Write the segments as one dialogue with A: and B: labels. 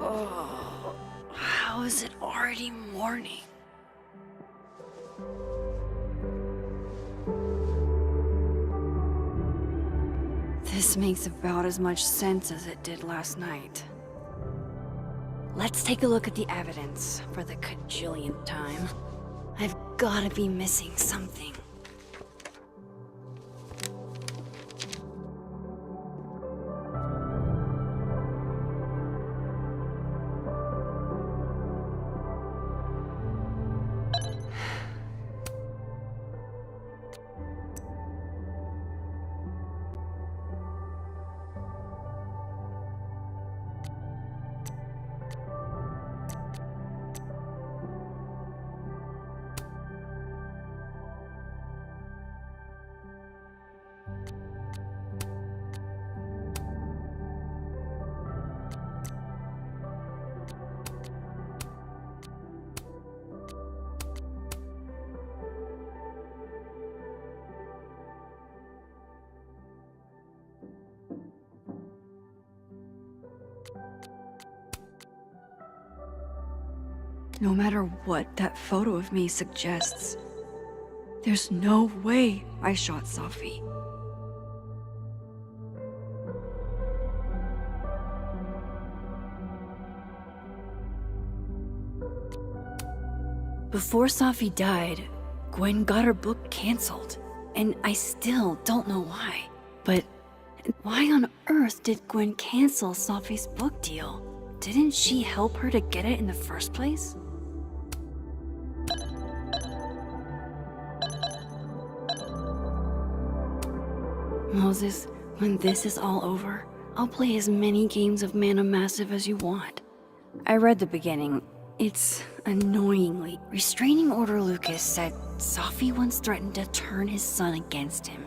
A: Oh, how is it already morning? This makes about as much sense as it did last night. Let's take a look at the evidence for the cajillionth time. I've gotta be missing something. No matter what that photo of me suggests, there's no way I shot Safi. Before Safi died, Gwen got her book canceled, and I still don't know why. But why on earth did Gwen cancel Safi's book deal? Didn't she help her to get it in the first place? Moses, when this is all over, I'll play as many games of Mana Massive as you want. I read the beginning. It's annoyingly. Restraining Order Lucas said Safi once threatened to turn his son against him.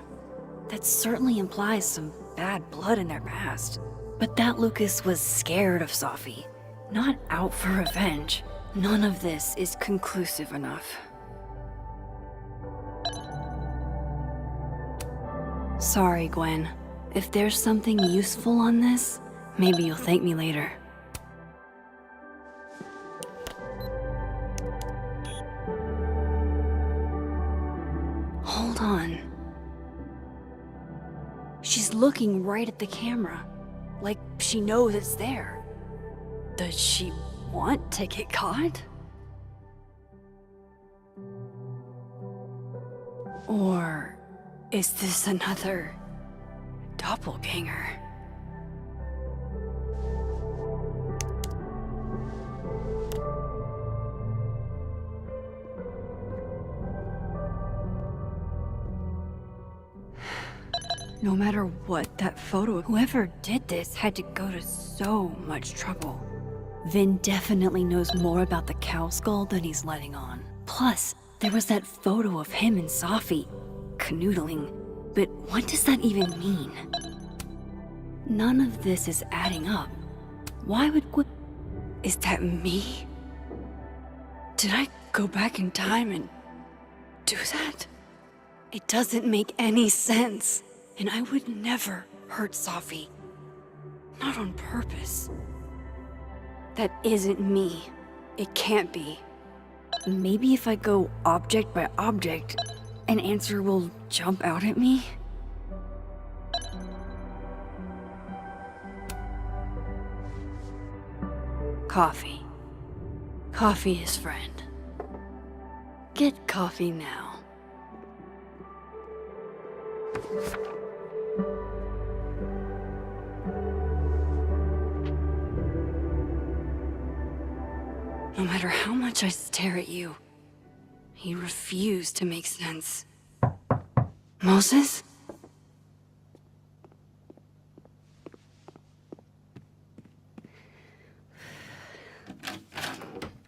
A: That certainly implies some bad blood in their past. But that Lucas was scared of Safi, not out for revenge. None of this is conclusive enough. Sorry, Gwen. If there's something useful on this, maybe you'll thank me later. Hold on. She's looking right at the camera, like she knows it's there. Does she want to get caught? Or is this another doppelganger? No matter what that photo, whoever did this had to go to so much trouble. Vin definitely knows more about the cow skull than he's letting on. Plus, there was that photo of him and Safi canoodling. But what does that even mean? None of this is adding up. Why would Is that me? Did I go back in time and do that? It doesn't make any sense. And I would never hurt Safi. Not on purpose. That isn't me. It can't be. Maybe if I go object by object, an answer will jump out at me? Coffee. Coffee is friend. Get coffee now. No matter how much I stare at you, you refuse to make sense. Moses?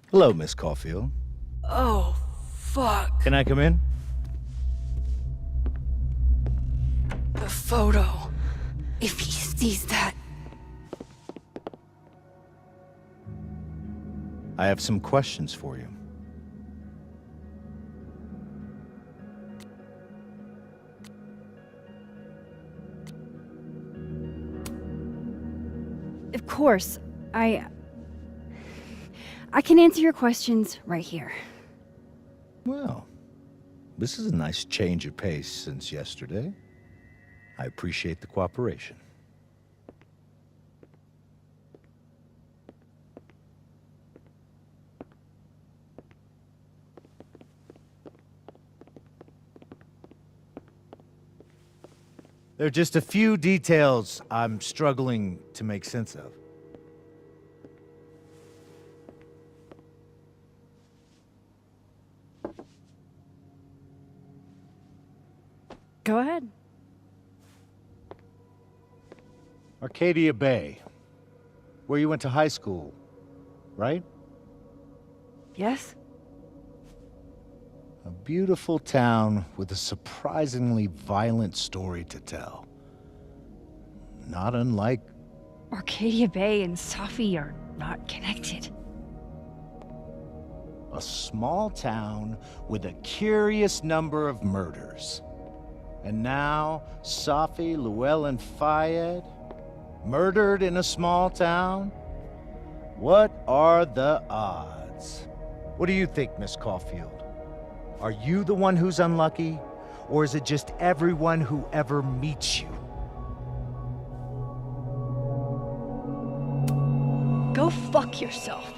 B: Hello, Miss Caulfield.
A: Oh, fuck.
B: Can I come in?
A: The photo. If he sees that...
B: I have some questions for you.
A: Of course, I can answer your questions right here.
B: Well, this is a nice change of pace since yesterday. I appreciate the cooperation. There are just a few details I'm struggling to make sense of.
A: Go ahead.
B: Arcadia Bay, where you went to high school, right?
A: Yes?
B: A beautiful town with a surprisingly violent story to tell. Not unlike...
A: Arcadia Bay and Safi are not connected.
B: a small town with a curious number of murders. And now, Safi, Llewellyn Fayed, murdered in a small town? What are the odds? What do you think, Miss Caulfield? Are you the one who's unlucky? Or is it just everyone who ever meets you?
A: Go fuck yourself.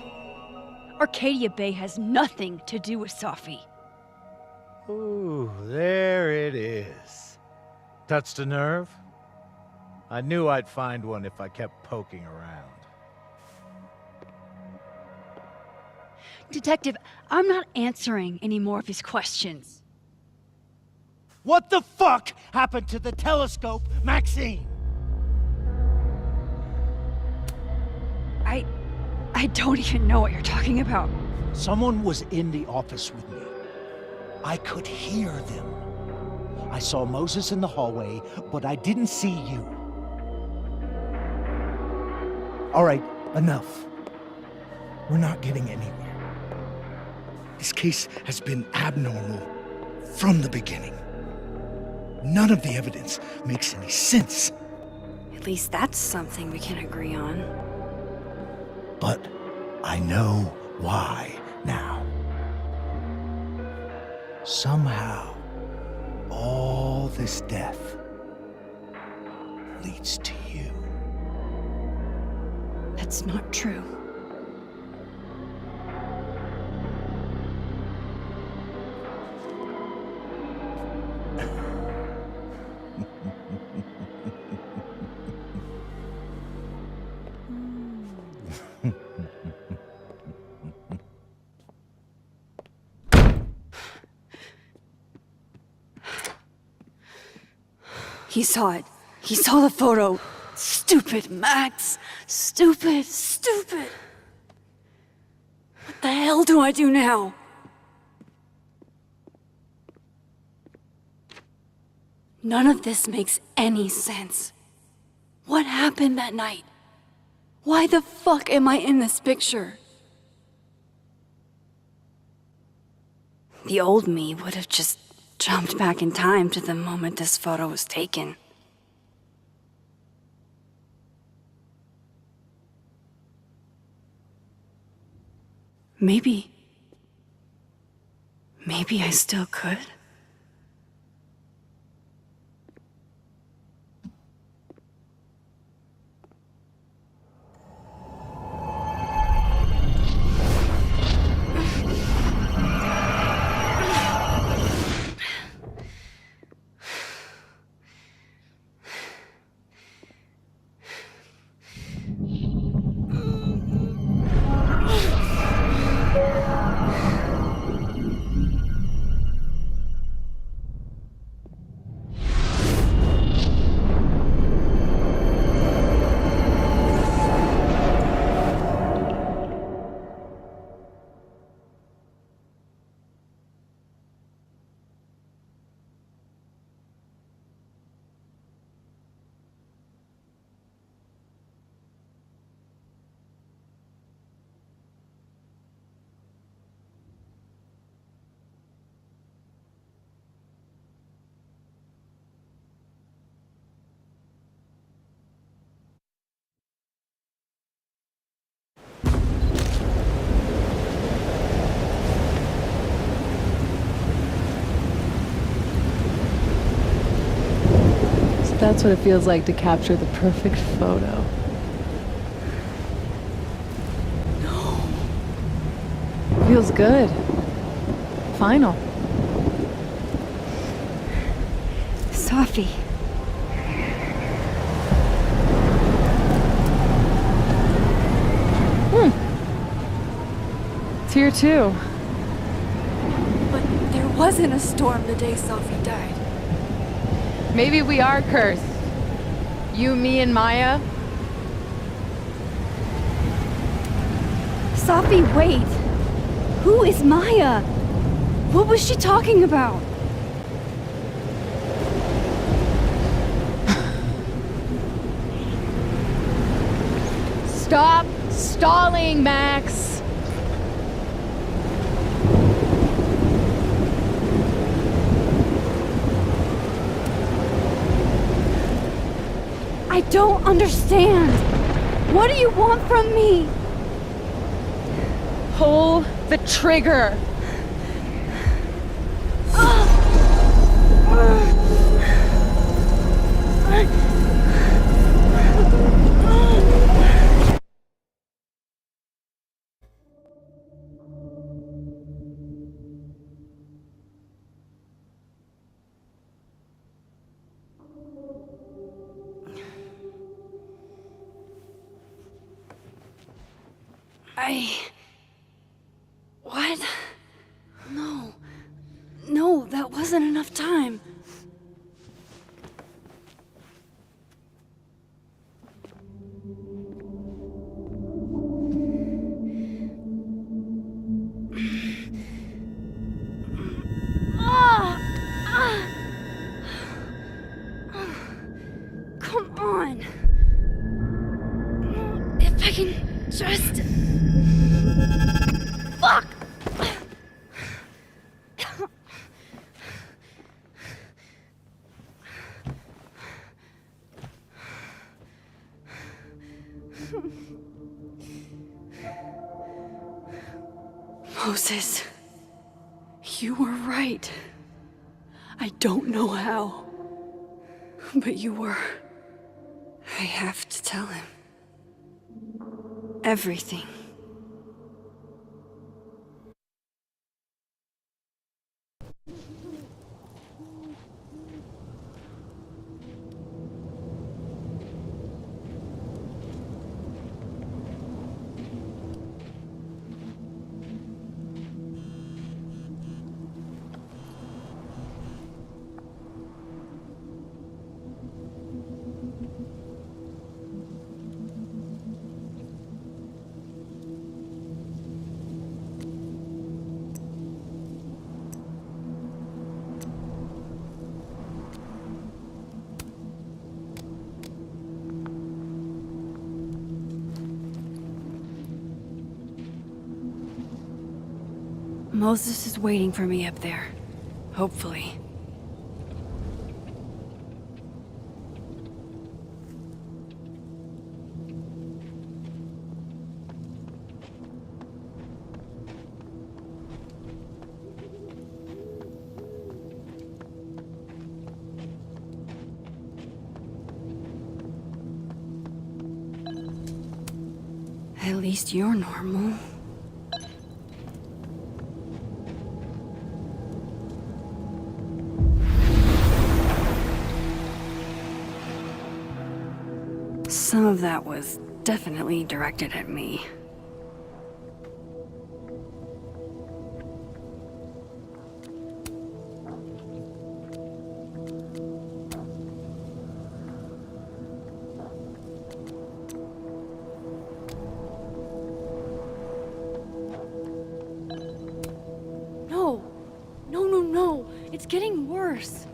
A: Arcadia Bay has nothing to do with Safi.
B: Ooh, there it is. Touched a nerve? I knew I'd find one if I kept poking around.
A: Detective, I'm not answering any more of his questions.
B: What the fuck happened to the telescope, Maxine?
A: I don't even know what you're talking about.
B: Someone was in the office with me. I could hear them. I saw Moses in the hallway, but I didn't see you. All right, enough. We're not getting anywhere. This case has been abnormal from the beginning. None of the evidence makes any sense.
A: At least that's something we can agree on.
B: But I know why now. Somehow, all this death leads to you.
A: That's not true. He saw it. He saw the photo. Stupid, Max. Stupid, stupid. What the hell do I do now? None of this makes any sense. What happened that night? Why the fuck am I in this picture? The old me would have just jumped back in time to the moment this photo was taken. Maybe I still could.
C: That's what it feels like to capture the perfect photo.
A: No.
C: Feels good. Final.
A: Sophie.
C: It's here too.
A: But there wasn't a storm the day Sophie died.
C: Maybe we are cursed. You, me, and Maya.
A: Sophie, wait! Who is Maya? What was she talking about?
C: Stop stalling, Max!
A: I don't understand. What do you want from me?
C: Pull the trigger!
A: What? No. No, that wasn't enough time. Come on. If I can just... Fuck! Moses, you were right. I don't know how, but you were. I have to tell him. Everything. Moses is waiting for me up there. Hopefully. At least you're normal. Some of that was definitely directed at me. No! No, no, no! It's getting worse!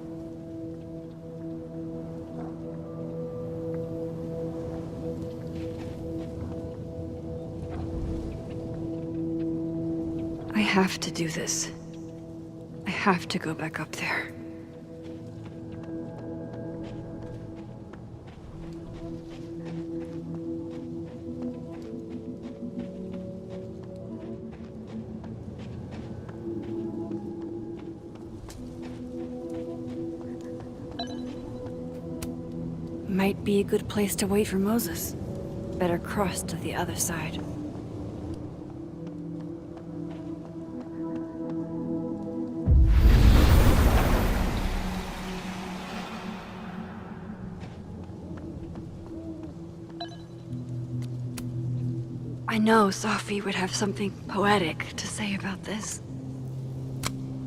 A: I have to do this. I have to go back up there. Might be a good place to wait for Moses. Better cross to the other side. I know Sophie would have something poetic to say about this.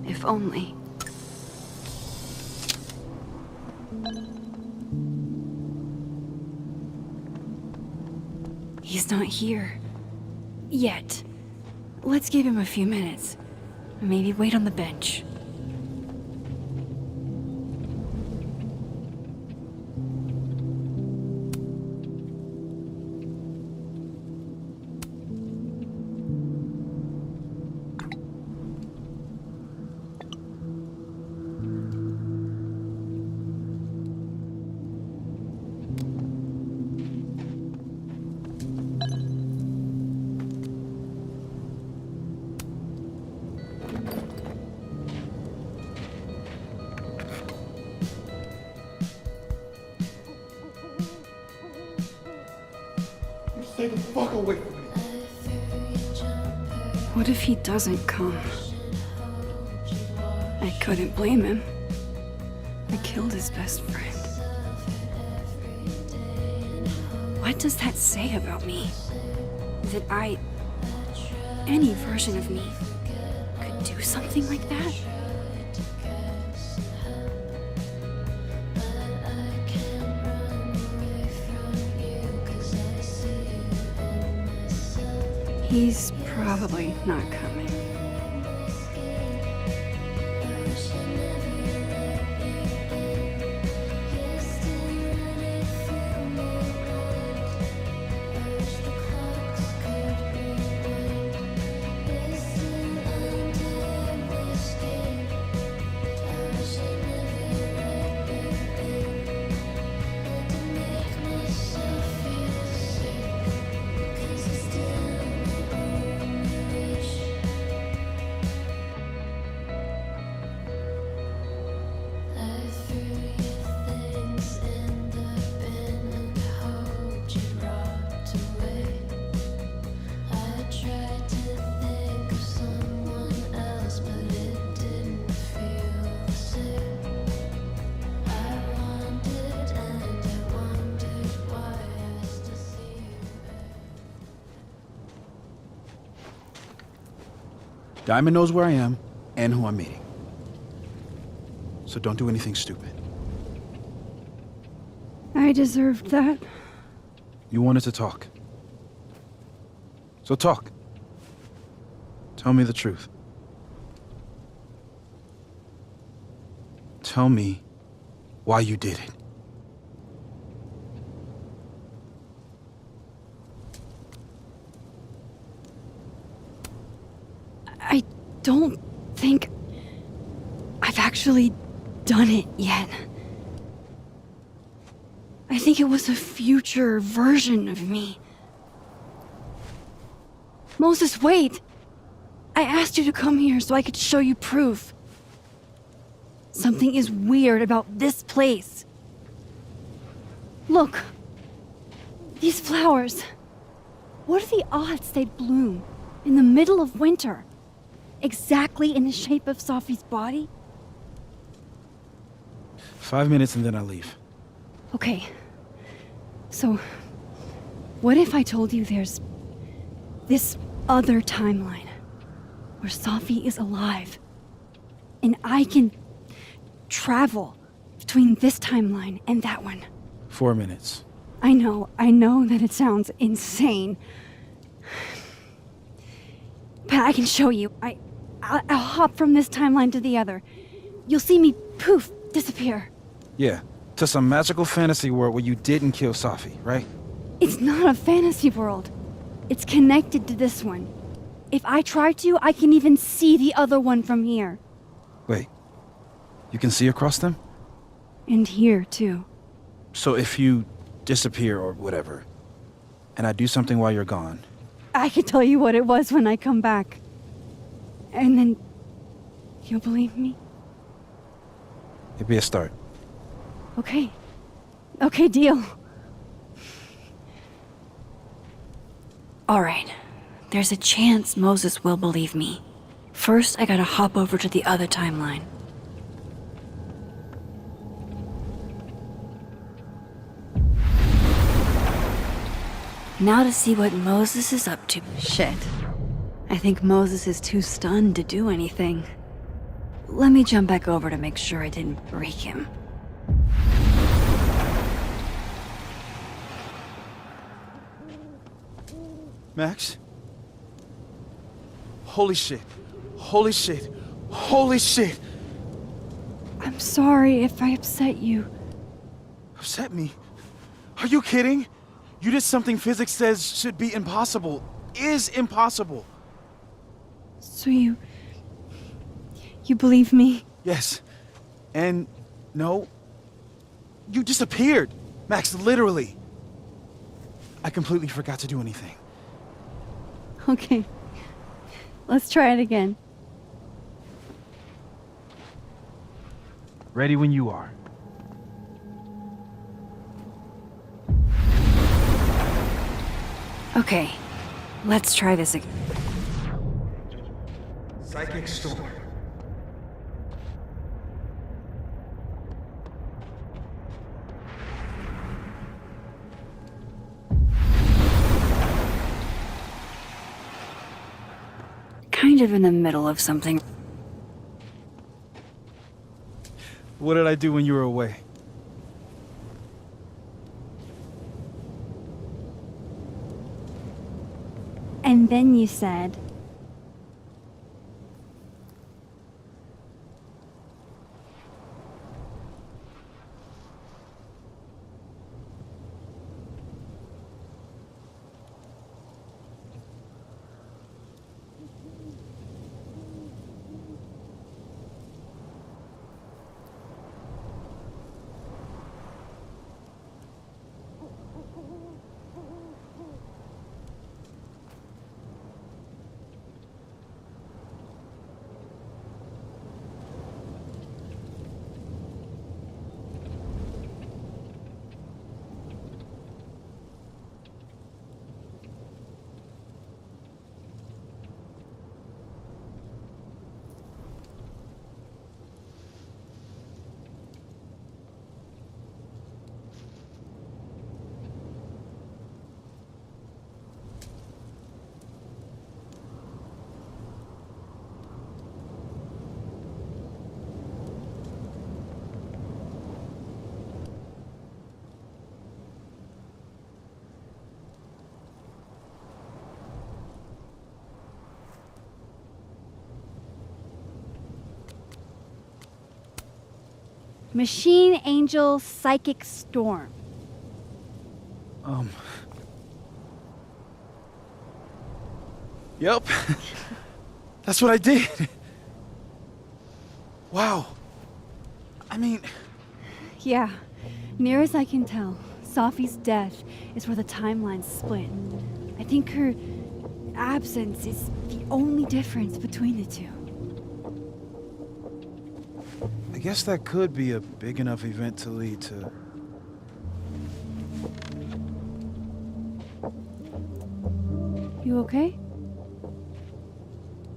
A: If only. He's not here. Yet. Let's give him a few minutes. Maybe wait on the bench.
D: Stay the fuck away from me.
A: What if he doesn't come? I couldn't blame him. I killed his best friend. What does that say about me? That any version of me, could do something like that? He's probably not coming.
D: Diamond knows where I am and who I'm meeting. So don't do anything stupid.
A: I deserved that.
D: You wanted to talk. So talk. Tell me the truth. Tell me why you did it.
A: I don't think I've actually done it yet. I think it was a future version of me. Moses, wait! I asked you to come here so I could show you proof. Something is weird about this place. Look. These flowers. What are the odds they'd bloom in the middle of winter? Exactly in the shape of Sophie's body?
D: 5 minutes and then I leave.
A: Okay. So, what if I told you there's this other timeline where Sophie is alive and I can travel between this timeline and that one?
D: 4 minutes.
A: I know that it sounds insane. But I can show you. I'll hop from this timeline to the other. You'll see me, poof, disappear.
D: Yeah, to some magical fantasy world where you didn't kill Sophie, right?
A: It's not a fantasy world. It's connected to this one. If I try to, I can even see the other one from here.
D: Wait, you can see across them?
A: And here, too.
D: So if you disappear or whatever, and I do something while you're gone,
A: I can tell you what it was when I come back. And then you'll believe me?
D: it'd be a start.
A: Okay. Okay, deal. Alright. There's a chance Moses will believe me. First, I gotta hop over to the other timeline. Now to see what Moses is up to. Shit. I think Moses is too stunned to do anything. Let me jump back over to make sure I didn't break him.
D: Max? Holy shit. Holy shit. Holy shit!
A: I'm sorry if I upset you.
D: Upset me? Are you kidding? You did something physics says should be impossible. Is impossible.
A: So you believe me?
D: Yes. And no. You disappeared. Max, literally. I completely forgot to do anything.
A: Okay. Let's try it again.
E: Ready when you are.
A: Okay. Let's try this again.
E: Psychic storm.
A: Kind of in the middle of something.
D: What did I do when you were away?
A: And then you said... Machine Angel Psychic Storm.
D: Yep. That's what I did. Wow. I mean...
A: Yeah, near as I can tell, Safi's death is where the timelines split. I think her absence is the only difference between the two.
D: I guess that could be a big enough event to lead to...
A: You okay?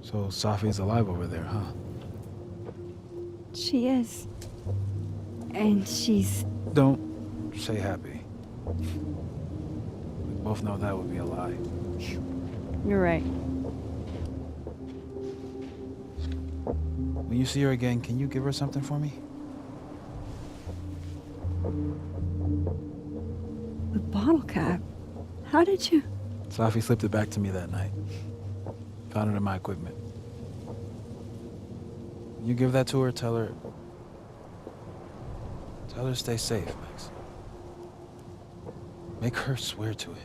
D: So Safi's alive over there, huh?
A: She is. And she's...
D: Don't say happy. We both know that would be a lie.
A: You're right.
D: When you see her again, can you give her something for me?
A: The bottle cap? How did you...
D: Safi slipped it back to me that night. Found it in my equipment. When you give that to her, tell her to stay safe, Max. Make her swear to it.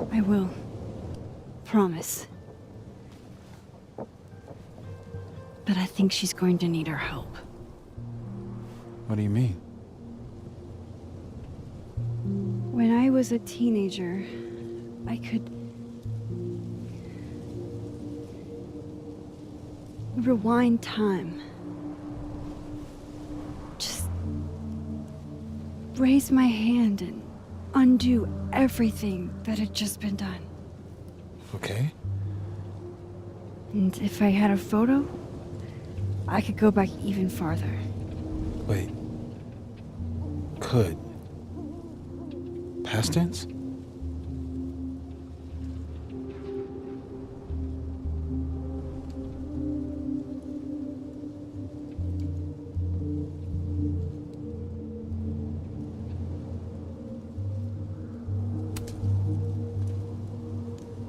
A: I will. Promise. But I think she's going to need our help.
D: What do you mean?
A: When I was a teenager, I could rewind time. Just raise my hand and undo everything that had just been done.
D: Okay.
A: And if I had a photo, I could go back even farther.
D: Wait. Could. Past tense?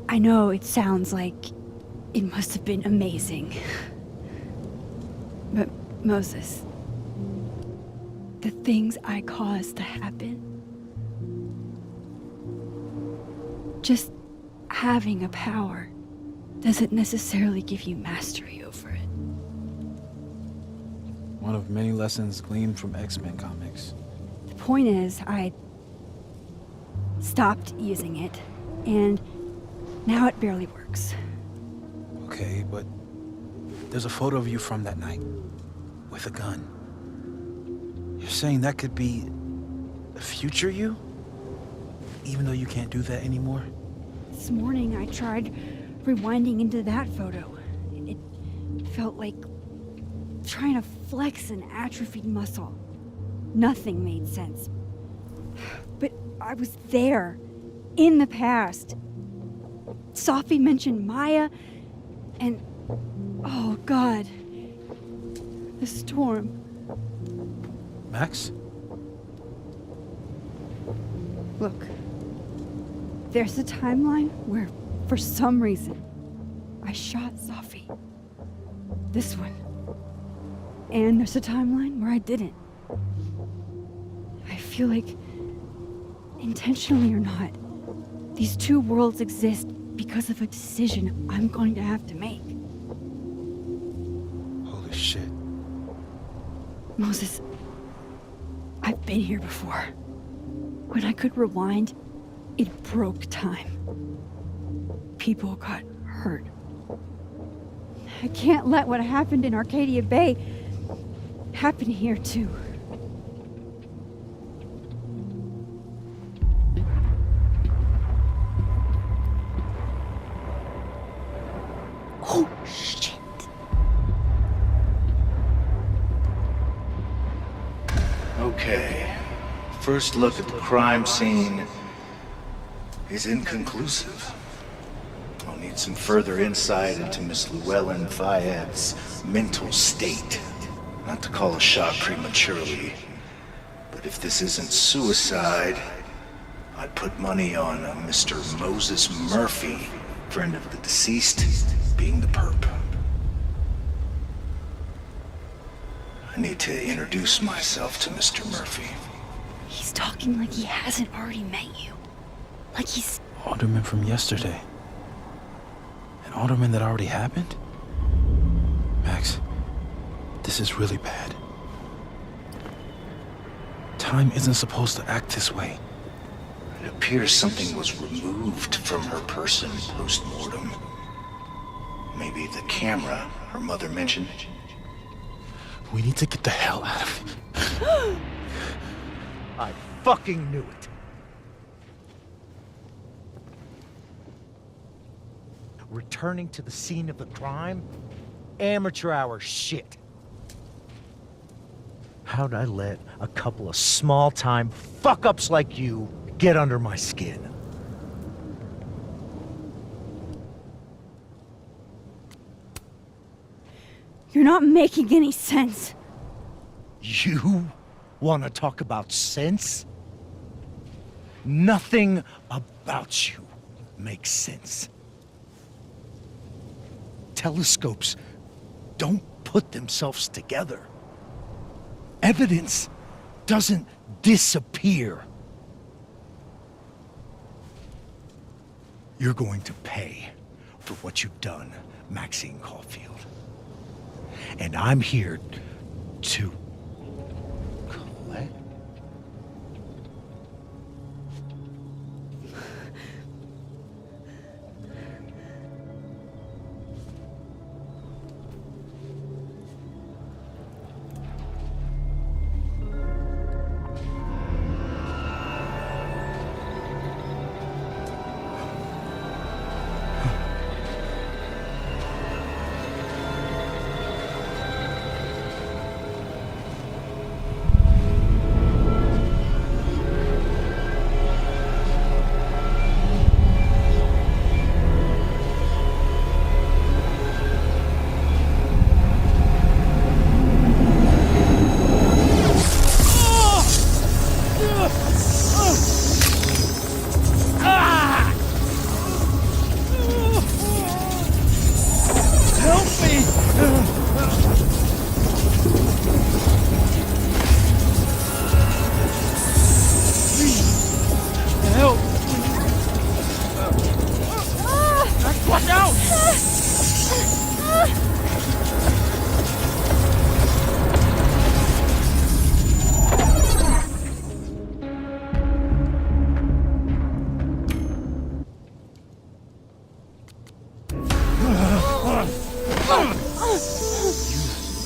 A: I know it sounds like it must have been amazing. But Moses, the things I caused to happen, just having a power doesn't necessarily give you mastery over it.
D: One of many lessons gleaned from X-Men comics.
A: The point is, I stopped using it, and now it barely works.
D: Okay, but there's a photo of you from that night with a gun. You're saying that could be a future you? Even though you can't do that anymore?
A: This morning I tried rewinding into that photo. It felt like trying to flex an atrophied muscle. Nothing made sense. But I was there, in the past. Sophie mentioned Maya, and oh God, the storm.
D: Max?
A: Look, there's a timeline where, for some reason, I shot Sophie. This one. And there's a timeline where I didn't. I feel like, intentionally or not, these two worlds exist because of a decision I'm going to have to make.
D: Holy shit.
A: Moses, I've been here before. When I could rewind, it broke time. People got hurt. I can't let what happened in Arcadia Bay happen here too. Oh, shit.
B: Okay. First look at the crime scene is inconclusive. I'll need some further insight into Miss Llewellyn Fayette's mental state. Not to call a shot prematurely, but if this isn't suicide, I'd put money on a Mr. Moses Murphy, friend of the deceased, being the perp. I need to introduce myself to Mr. Murphy.
A: He's talking like he hasn't already met you. Like he's...
D: Alderman from yesterday. An alderman that already happened? Max, this is really bad. Time isn't supposed to act this way.
B: It appears something was removed from her person post-mortem. Maybe the camera her mother mentioned.
D: We need to get the hell out of here.
B: I fucking knew it. Returning to the scene of the crime? Amateur hour shit. How'd I let a couple of small-time fuck-ups like you get under my skin?
A: You're not making any sense.
B: You want to talk about sense? Nothing about you makes sense. Telescopes don't put themselves together. Evidence doesn't disappear. You're going to pay for what you've done, Maxine Caulfield. And I'm here to collect.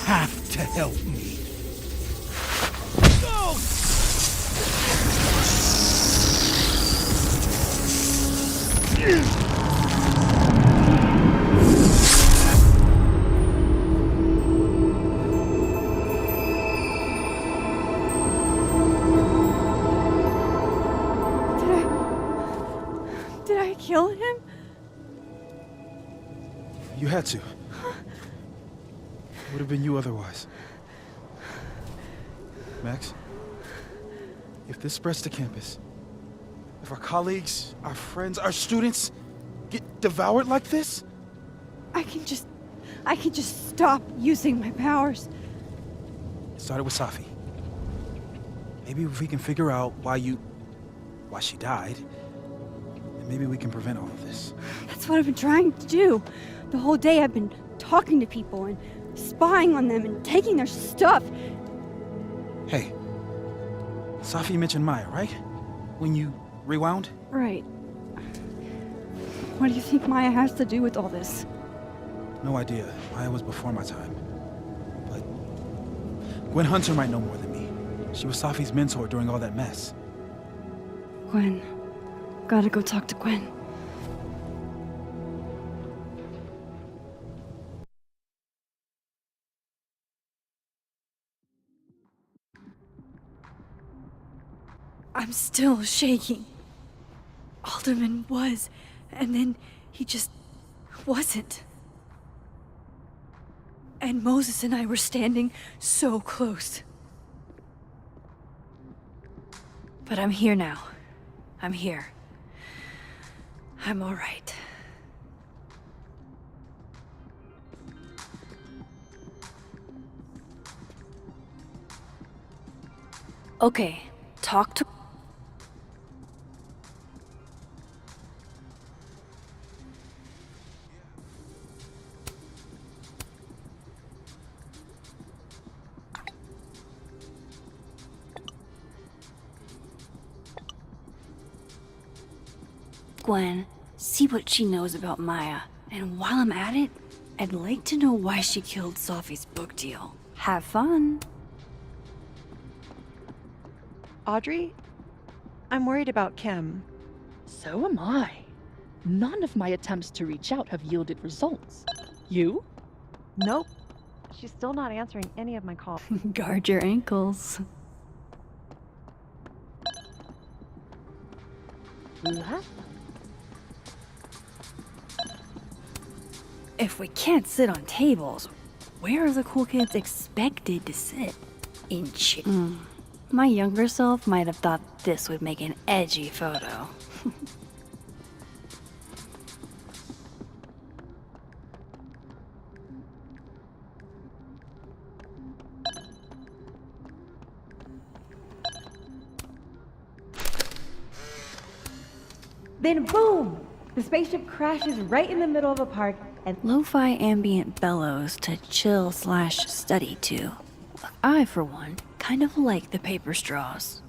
B: Have to help me.
A: Did I kill him?
D: You had to. Would have been you otherwise. Max, if this spreads to campus, if our colleagues, our friends, our students get devoured like this,
A: I can just stop using my powers.
D: it started with Safi. Maybe if we can figure out why she died, then maybe we can prevent all of this.
A: That's what I've been trying to do. The whole day I've been talking to people and spying on them and taking their stuff.
D: Hey, Safi mentioned Maya, right? When you rewound?
A: Right. What do you think Maya has to do with all this?
D: No idea. Maya was before my time. But Gwen Hunter might know more than me. She was Safi's mentor during all that mess.
A: Gwen. Gotta go talk to Gwen. I'm still shaking. Alderman was, and then he just wasn't. And Moses and I were standing so close. But I'm here now. I'm here. I'm all right. Okay, talk to... Gwen, see what she knows about Maya. And while I'm at it, I'd like to know why she killed Sophie's book deal. Have fun.
E: Audrey, I'm worried about Kim.
F: So am I. None of my attempts to reach out have yielded results. You?
E: Nope. She's still not answering any of my calls.
A: Guard your ankles.
F: Left?
A: If we can't sit on tables, where are the cool kids expected to sit? In My younger self might have thought this would make an edgy photo.
E: Then boom! The spaceship crashes right in the middle of a park, and
A: Lo-fi ambient bellows to chill/study to. I, for one, kind of like the paper straws.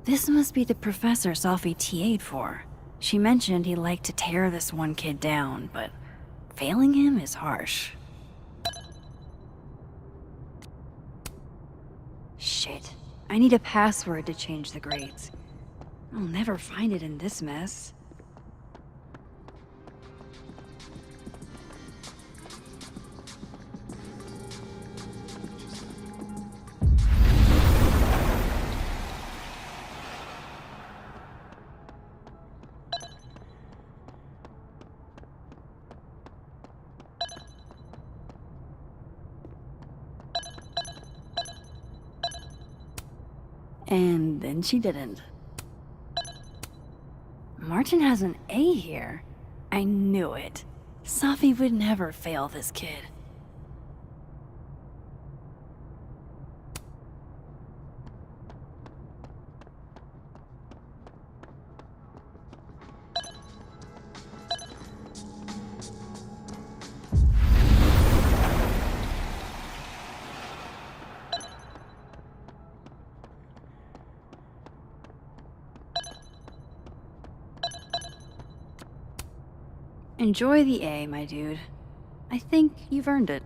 A: This must be the professor Sophie TA'd for. She mentioned he liked to tear this one kid down, but failing him is harsh. Shit. I need a password to change the grades. I'll never find it in this mess. And then she didn't. Martin has an A here. I knew it. Sophie would never fail this kid. Enjoy the A, my dude. I think you've earned it.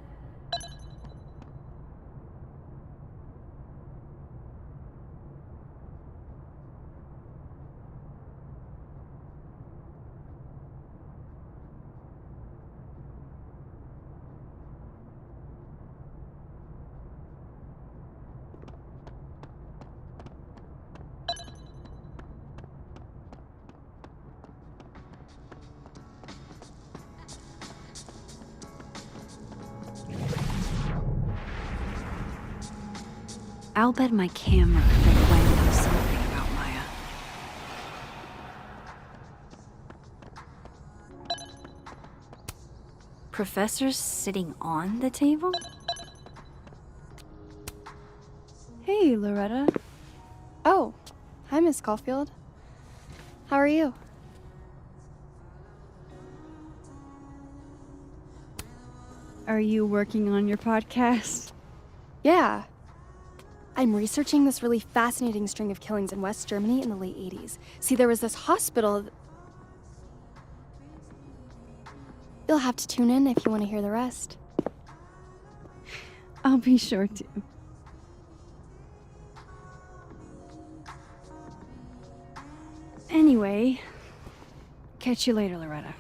A: I'll bet my camera that Gwen knows something about Maya. Professor's sitting on the table?
G: Hey, Loretta. Oh, hi, Miss Caulfield. How are you?
A: Are you working on your podcast?
G: Yeah. I'm researching this really fascinating string of killings in West Germany in the late 80s. See, there was this hospital. You'll have to tune in if you want to hear the rest.
A: I'll be sure to. Anyway, catch you later, Loretta.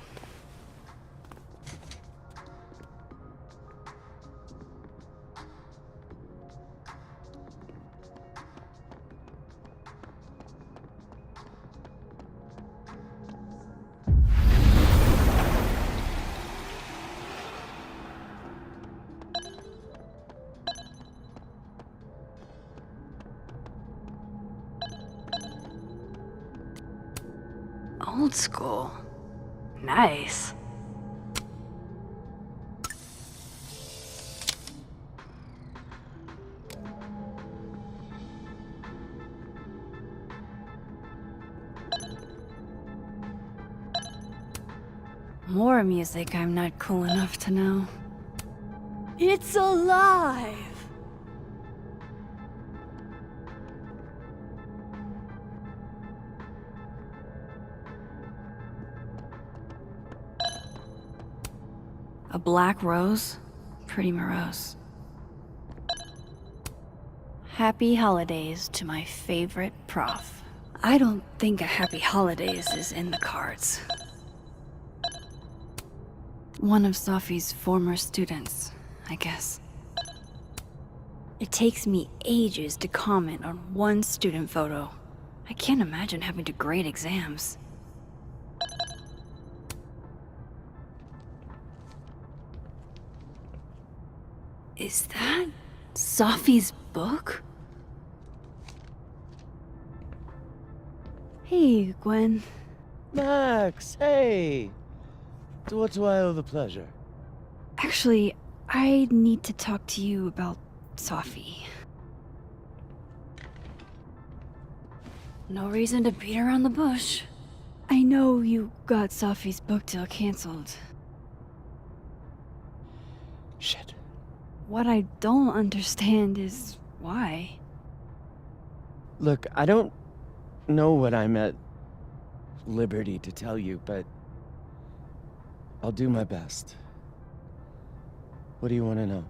A: Old school. Nice. More music I'm not cool enough to know. It's alive! A black rose? Pretty morose. Happy holidays to my favorite prof. I don't think a happy holidays is in the cards. One of Sophie's former students, I guess. It takes me ages to comment on one student photo. I can't imagine having to grade exams. Is that Sophie's book? Hey, Gwen.
H: Max, hey! To what do I owe the pleasure?
A: Actually, I need to talk to you about Sophie. No reason to beat around the bush. I know you got Sophie's book deal canceled.
H: Shit.
A: What I don't understand is why.
H: Look, I don't know what I'm at liberty to tell you, but I'll do my best. What do you want to know?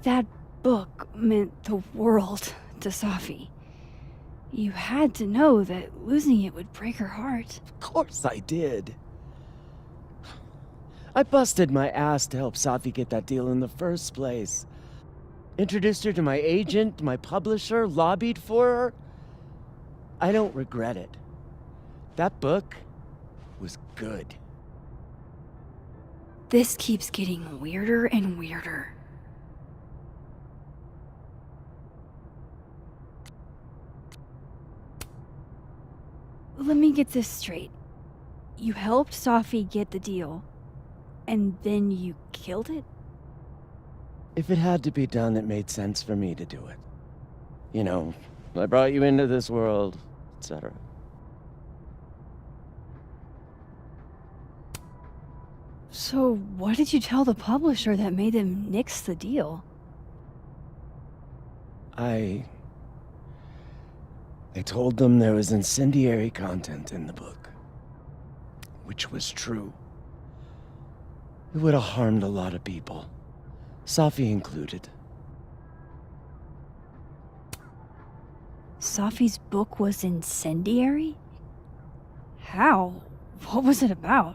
A: That book meant the world to Sophie. You had to know that losing it would break her heart.
H: Of course I did. I busted my ass to help Safi get that deal in the first place. Introduced her to my agent, my publisher, lobbied for her. I don't regret it. That book was good.
A: This keeps getting weirder and weirder. Let me get this straight. You helped Sophie get the deal, and then you killed it?
H: If it had to be done, it made sense for me to do it. You know, I brought you into this world, etc.
A: So what did you tell the publisher that made them nix the deal?
H: I told them there was incendiary content in the book, which was true. It would have harmed a lot of people, Safi included.
A: Sophie's book was incendiary? How? What was it about?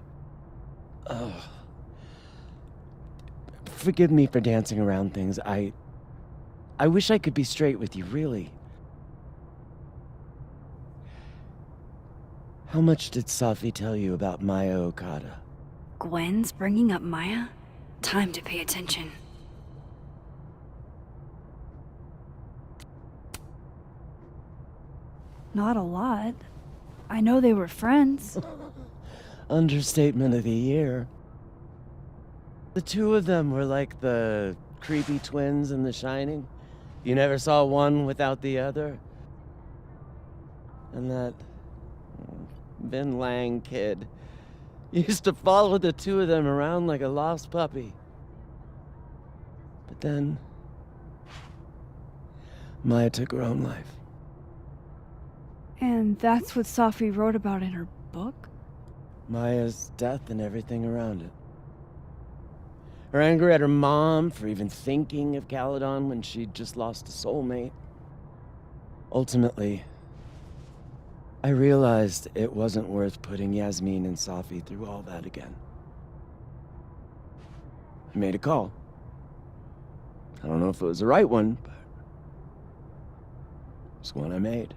H: Forgive me for dancing around things. I wish I could be straight with you, really. How much did Safi tell you about Maya Okada?
A: Gwen's bringing up Maya? Time to pay attention. Not a lot. I know they were friends.
H: Understatement of the year. The two of them were like the creepy twins in The Shining. You never saw one without the other. And that Vin Lang kid used to follow the two of them around like a lost puppy. But then Maya took her own life.
A: And that's what Sophie wrote about in her book?
H: Maya's death and everything around it. Her anger at her mom for even thinking of Caledon when she'd just lost a soulmate. Ultimately, I realized it wasn't worth putting Yasmin and Safi through all that again. I made a call. I don't know if it was the right one, but it's one I made.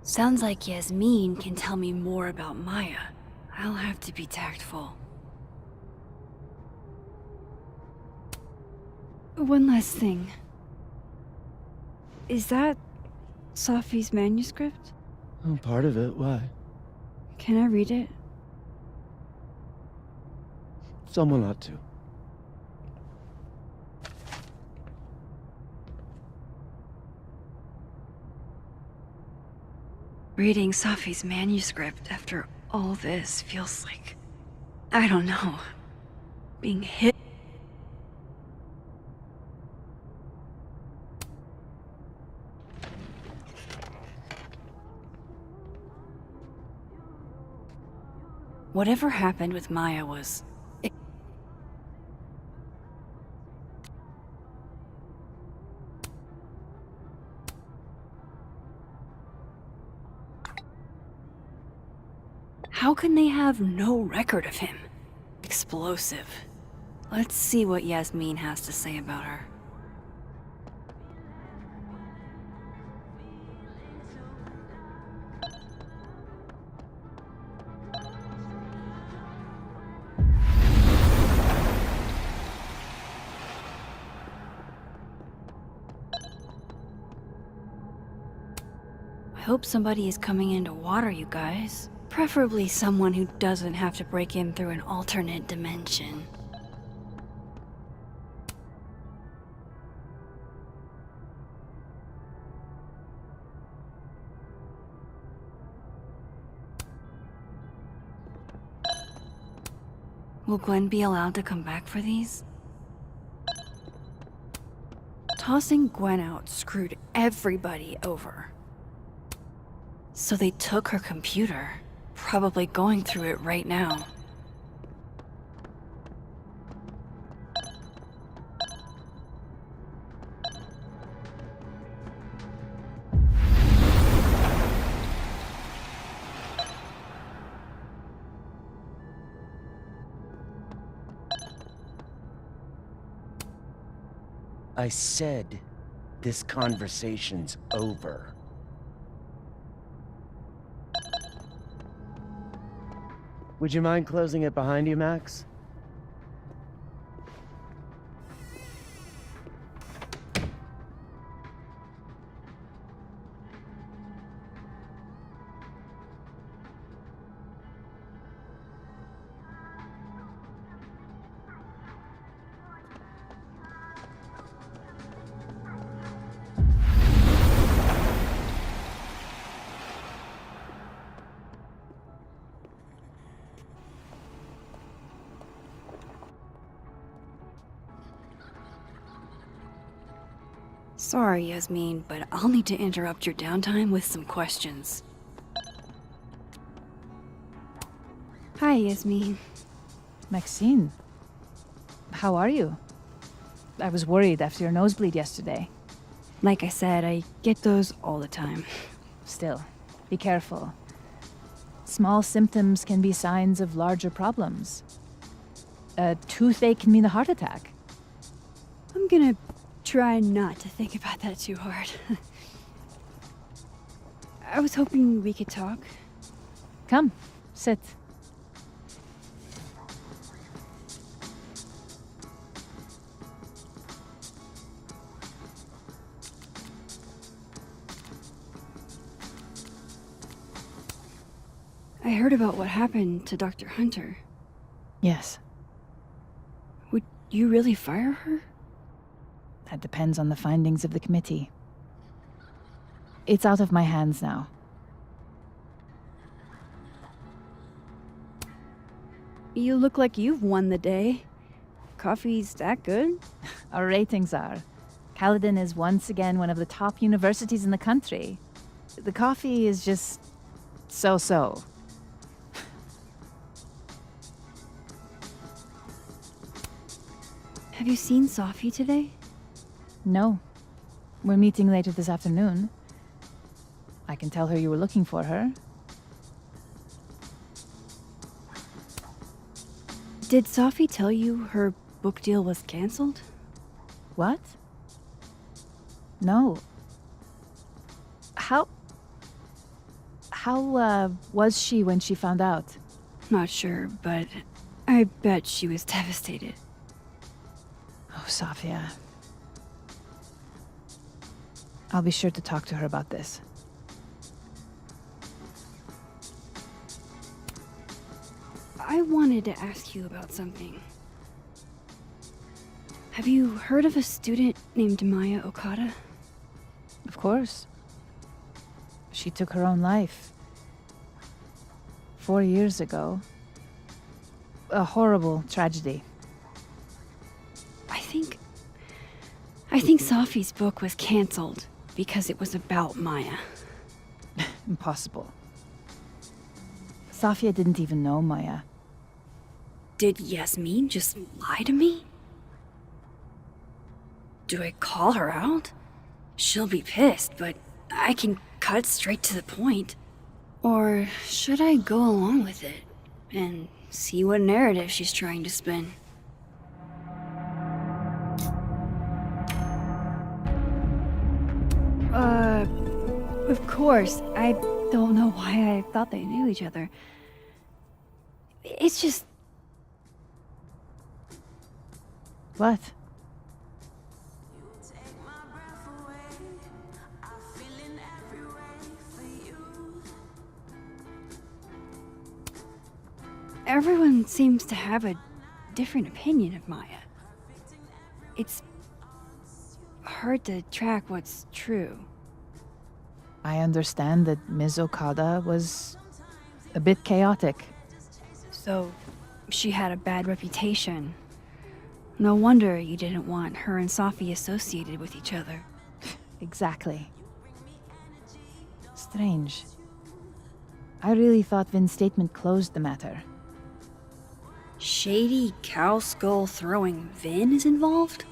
A: Sounds like Yasmin can tell me more about Maya. I'll have to be tactful. One last thing. Is that Sophie's manuscript?
H: Oh, part of it. Why?
A: Can I read it?
H: Someone ought to.
A: Reading Sophie's manuscript after all this feels like... I don't know. Being hit. Whatever happened with Maya was... How can they have no record of him? Explosive. Let's see what Yasmin has to say about her. I hope somebody is coming in to water you guys. Preferably someone who doesn't have to break in through an alternate dimension. Will Gwen be allowed to come back for these? Tossing Gwen out screwed everybody over. So they took her computer, probably going through it right now.
H: I said this conversation's over. Would you mind closing it behind you, Max?
A: Sorry, Yasmin, but I'll need to interrupt your downtime with some questions. Hi, Yasmin.
I: Maxine, how are you? I was worried after your nosebleed yesterday.
A: Like I said, I get those all the time.
I: Still, be careful. Small symptoms can be signs of larger problems. A toothache can mean a heart attack.
A: I'm gonna try not to think about that too hard. I was hoping we could talk.
I: Come, sit.
A: I heard about what happened to Dr. Hunter.
I: Yes,
A: Would you really fire her?
I: that depends on the findings of the committee. It's out of my hands now.
A: You look like you've won the day. Coffee's that good?
I: Our ratings are. Caledon is once again one of the top universities in the country. The coffee is just so-so.
A: Have you seen Sophie today?
I: No. We're meeting later this afternoon. I can tell her you were looking for her.
A: Did Sophie tell you her book deal was canceled?
I: What? No. How was she when she found out?
A: Not sure, but I bet she was devastated.
I: Oh, Sophia. I'll be sure to talk to her about this.
A: I wanted to ask you about something. Have you heard of a student named Maya Okada?
I: Of course. She took her own life. 4 years ago. A horrible tragedy.
A: I think Sophie's book was canceled because it was about Maya.
I: Impossible. Sophia didn't even know Maya.
A: Did Yasmin just lie to me? Do I call her out? She'll be pissed, but I can cut straight to the point. Or should I go along with it and see what narrative she's trying to spin? Of course. I don't know why I thought they knew each other. It's just...
I: What?
A: Everyone seems to have a different opinion of Maya. It's hard to track what's true.
I: I understand that Ms. Okada was a bit chaotic.
A: So, she had a bad reputation. No wonder you didn't want her and Safi associated with each other.
I: Exactly. Strange. I really thought Vin's statement closed the matter.
A: Shady cow skull throwing Vin is involved?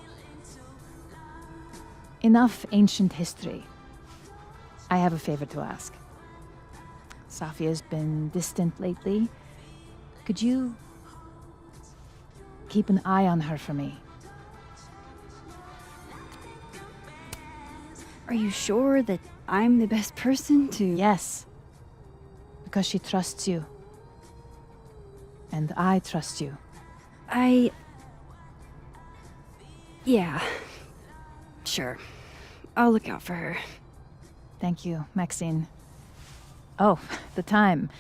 I: Enough ancient history. I have a favor to ask. Safia's been distant lately. Could you keep an eye on her for me?
A: Are you sure that I'm the best person to...
I: Yes. Because she trusts you. And I trust you.
A: Yeah. Sure. I'll look out for her.
I: Thank you, Maxine. Oh, the time.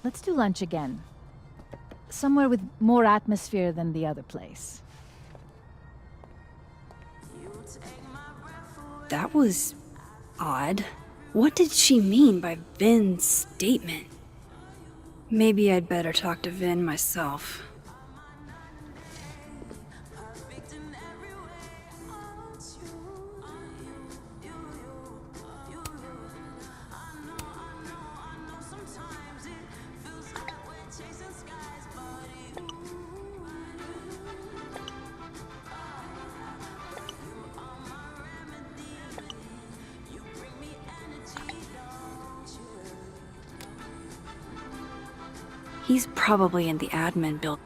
I: Let's do lunch again. Somewhere with more atmosphere than the other place.
A: That was... odd. What did she mean by Vin's statement? Maybe I'd better talk to Vin myself. He's probably in the admin building.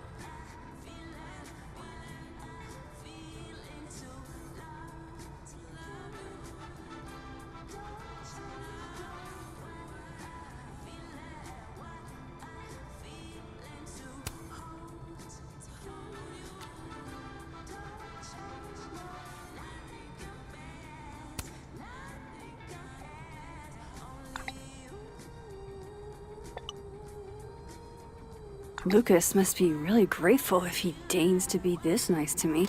A: Lucas must be really grateful if he deigns to be this nice to me.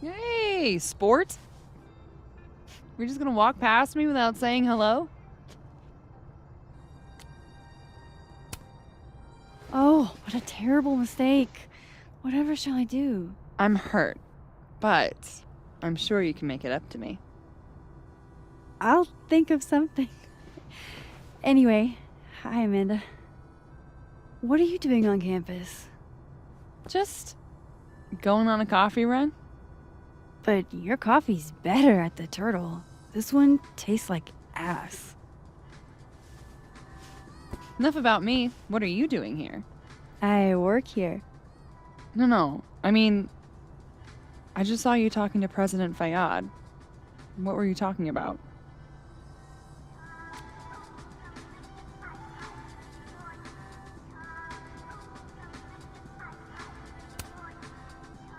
C: Hey, sport. You're just gonna walk past me without saying hello?
A: Oh, what a terrible mistake. Whatever shall I do?
C: I'm hurt, but I'm sure you can make it up to me.
A: I'll think of something. Anyway, hi Amanda. What are you doing on campus?
C: Just going on a coffee run?
A: But your coffee's better at the Turtle. This one tastes like ass.
C: Enough about me. What are you doing here?
A: I work here.
C: No. I mean, I just saw you talking to President Fayyad. What were you talking about?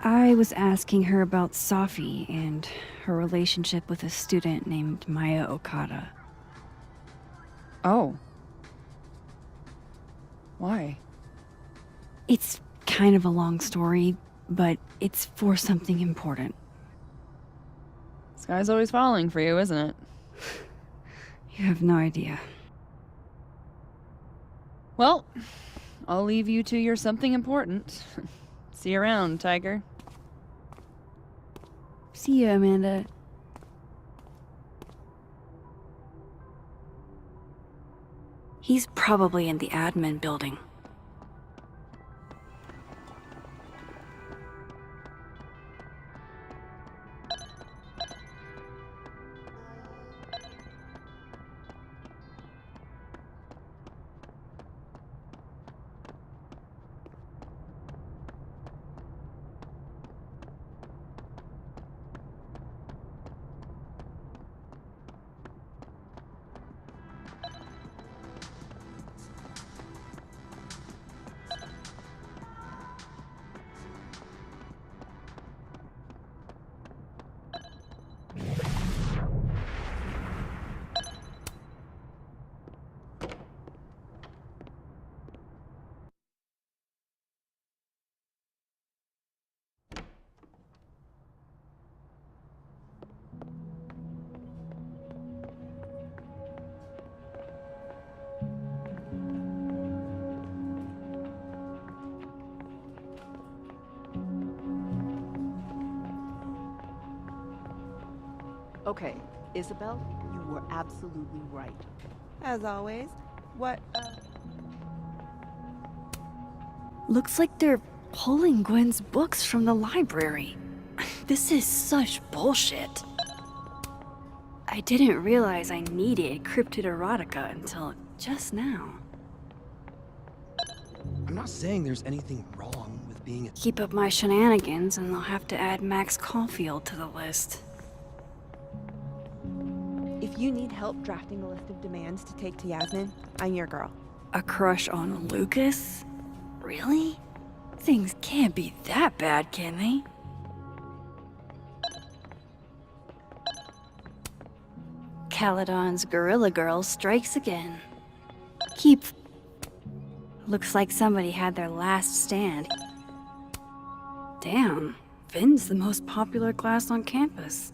A: I was asking her about Safi and her relationship with a student named Maya Okada.
C: Oh. Why?
A: It's kind of a long story, but it's for something important.
C: Sky's always falling for you, isn't it?
A: You have no idea.
C: Well, I'll leave you to your something important. See you around, Tiger.
A: See you, Amanda. He's probably in the admin building.
J: Okay, Isabel, you were absolutely right.
E: As always. What,
A: Looks like they're pulling Gwen's books from the library. This is such bullshit. I didn't realize I needed cryptid erotica until just now.
K: I'm not saying there's anything wrong with being a...
A: Keep up my shenanigans and I'll have to add Max Caulfield to the list.
E: if you need help drafting a list of demands to take to Yasmin, I'm your girl.
A: A crush on Lucas? Really? Things can't be that bad, can they? Caledon's Gorilla Girl strikes again. Keep... Looks like somebody had their last stand. Damn, Finn's the most popular class on campus.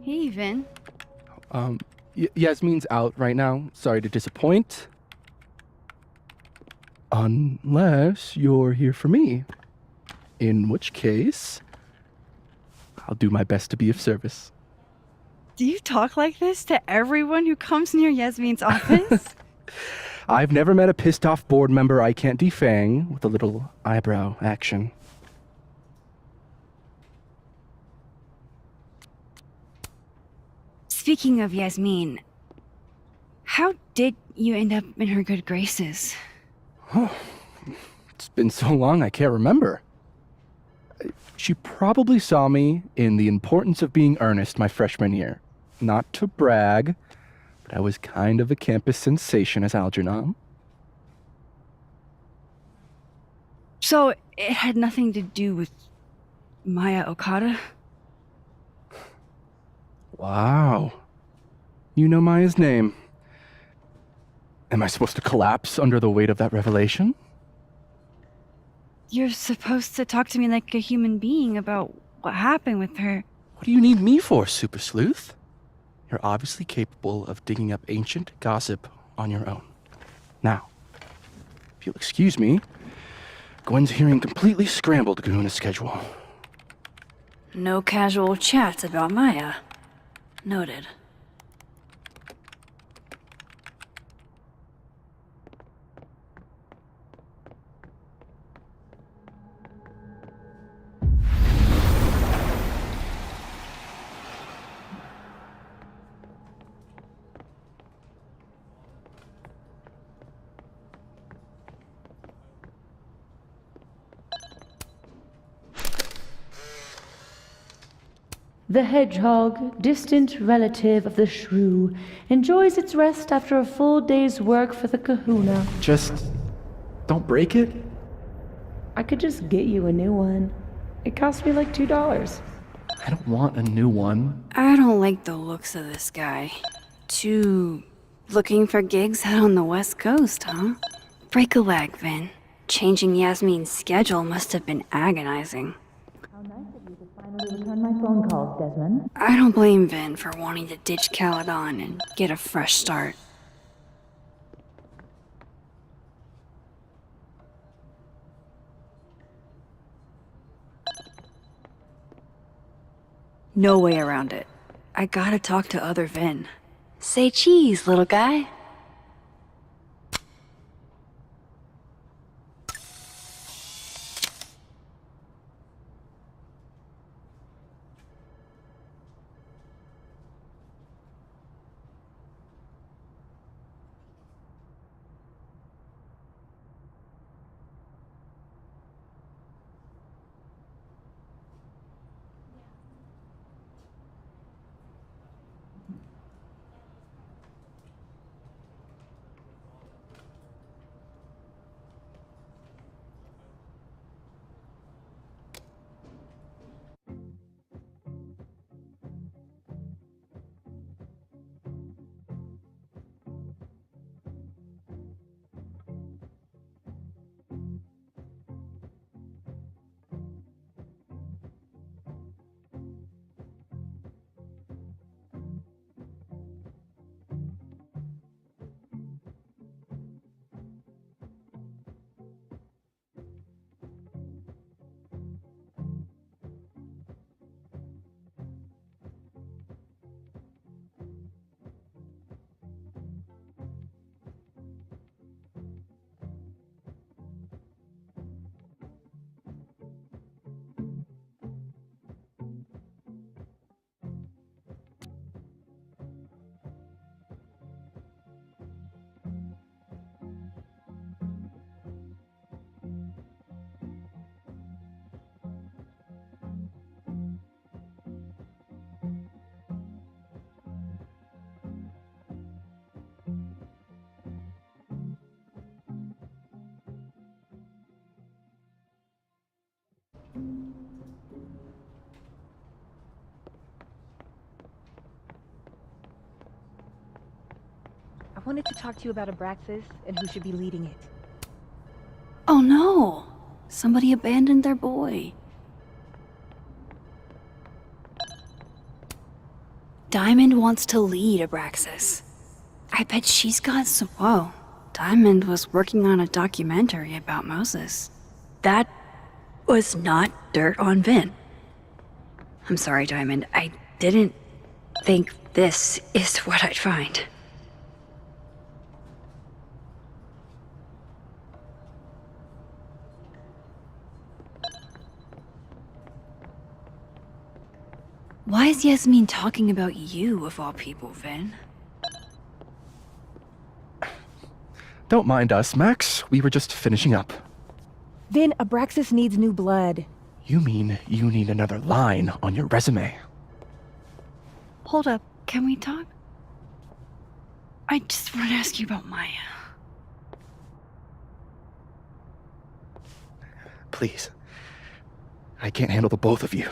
A: Hey, Vin.
L: Yasmin's out right now. Sorry to disappoint. Unless you're here for me. In which case, I'll do my best to be of service.
A: Do you talk like this to everyone who comes near Yasmin's office?
L: I've never met a pissed off board member I can't defang with a little eyebrow action.
A: Speaking of Yasmin, how did you end up in her good graces?
L: Oh, it's been so long I can't remember. She probably saw me in The Importance of Being Earnest my freshman year. Not to brag, but I was kind of a campus sensation as Algernon.
A: So it had nothing to do with Maya Okada?
L: Wow. You know Maya's name. Am I supposed to collapse under the weight of that revelation?
A: You're supposed to talk to me like a human being about what happened with her.
L: What do you need me for, Super Sleuth? You're obviously capable of digging up ancient gossip on your own. Now, if you'll excuse me, Gwen's hearing completely scrambled Kahuna's schedule.
A: No casual chats about Maya. Noted.
M: The hedgehog, distant relative of the shrew, enjoys its rest after a full day's work for the kahuna.
L: Just don't break it?
M: I could just get you a new one. It cost me like $2.
L: I don't want a new one.
A: I don't like the looks of this guy. Too... looking for gigs out on the West Coast, huh? Break a leg, Vin. Changing Yasmin's schedule must have been agonizing.
M: How nice of you to finally return my phone calls, Desmond.
A: I don't blame Vin for wanting to ditch Caledon and get a fresh start. No way around it. I gotta talk to other Vin. Say cheese, little guy.
E: wanted to talk to you about Abraxas and who should be leading it.
A: Oh no! Somebody abandoned their boy. Diamond wants to lead Abraxas. I bet she's got some. Whoa. Diamond was working on a documentary about Moses. That was not dirt on Vin. I'm sorry, Diamond. I didn't think this is what I'd find. Why is Yasmin talking about you, of all people, Vin?
L: Don't mind us, Max. We were just finishing up.
E: Vin, Abraxas needs new blood.
L: You mean you need another line on your resume?
A: Hold up, can we talk? I just want to ask you about Maya.
L: Please. I can't handle the both of you.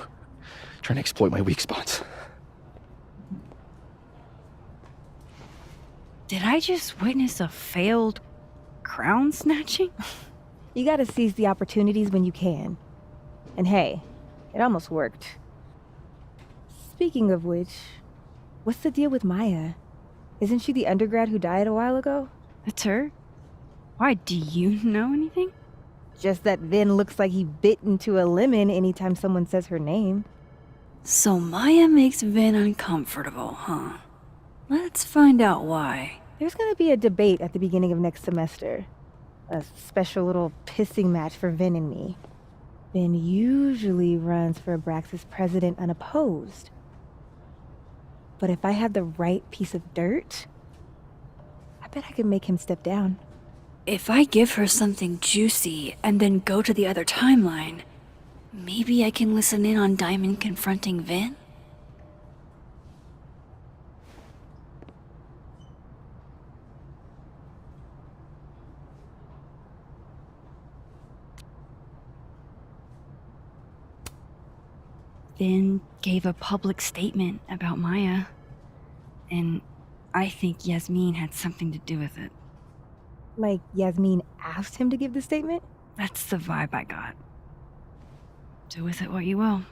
L: Trying to exploit my weak spots.
A: Did I just witness a failed crown snatching?
E: You gotta seize the opportunities when you can. And hey, it almost worked. Speaking of which, what's the deal with Maya? Isn't she the undergrad who died a while ago?
A: That's her? Why, do you know anything?
E: Just that Vin looks like he bit into a lemon anytime someone says her name.
A: So Maya makes Vin uncomfortable, huh? Let's find out why.
E: There's gonna be a debate at the beginning of next semester. A special little pissing match for Vin and me. Vin usually runs for Abraxas president unopposed. But if I have the right piece of dirt, I bet I can make him step down.
A: If I give her something juicy and then go to the other timeline, maybe I can listen in on Diamond confronting Vin? Vin gave a public statement about Maya, and I think Yasmin had something to do with it.
E: Like Yasmin asked him to give the statement?
A: That's the vibe I got. Do with it what you will.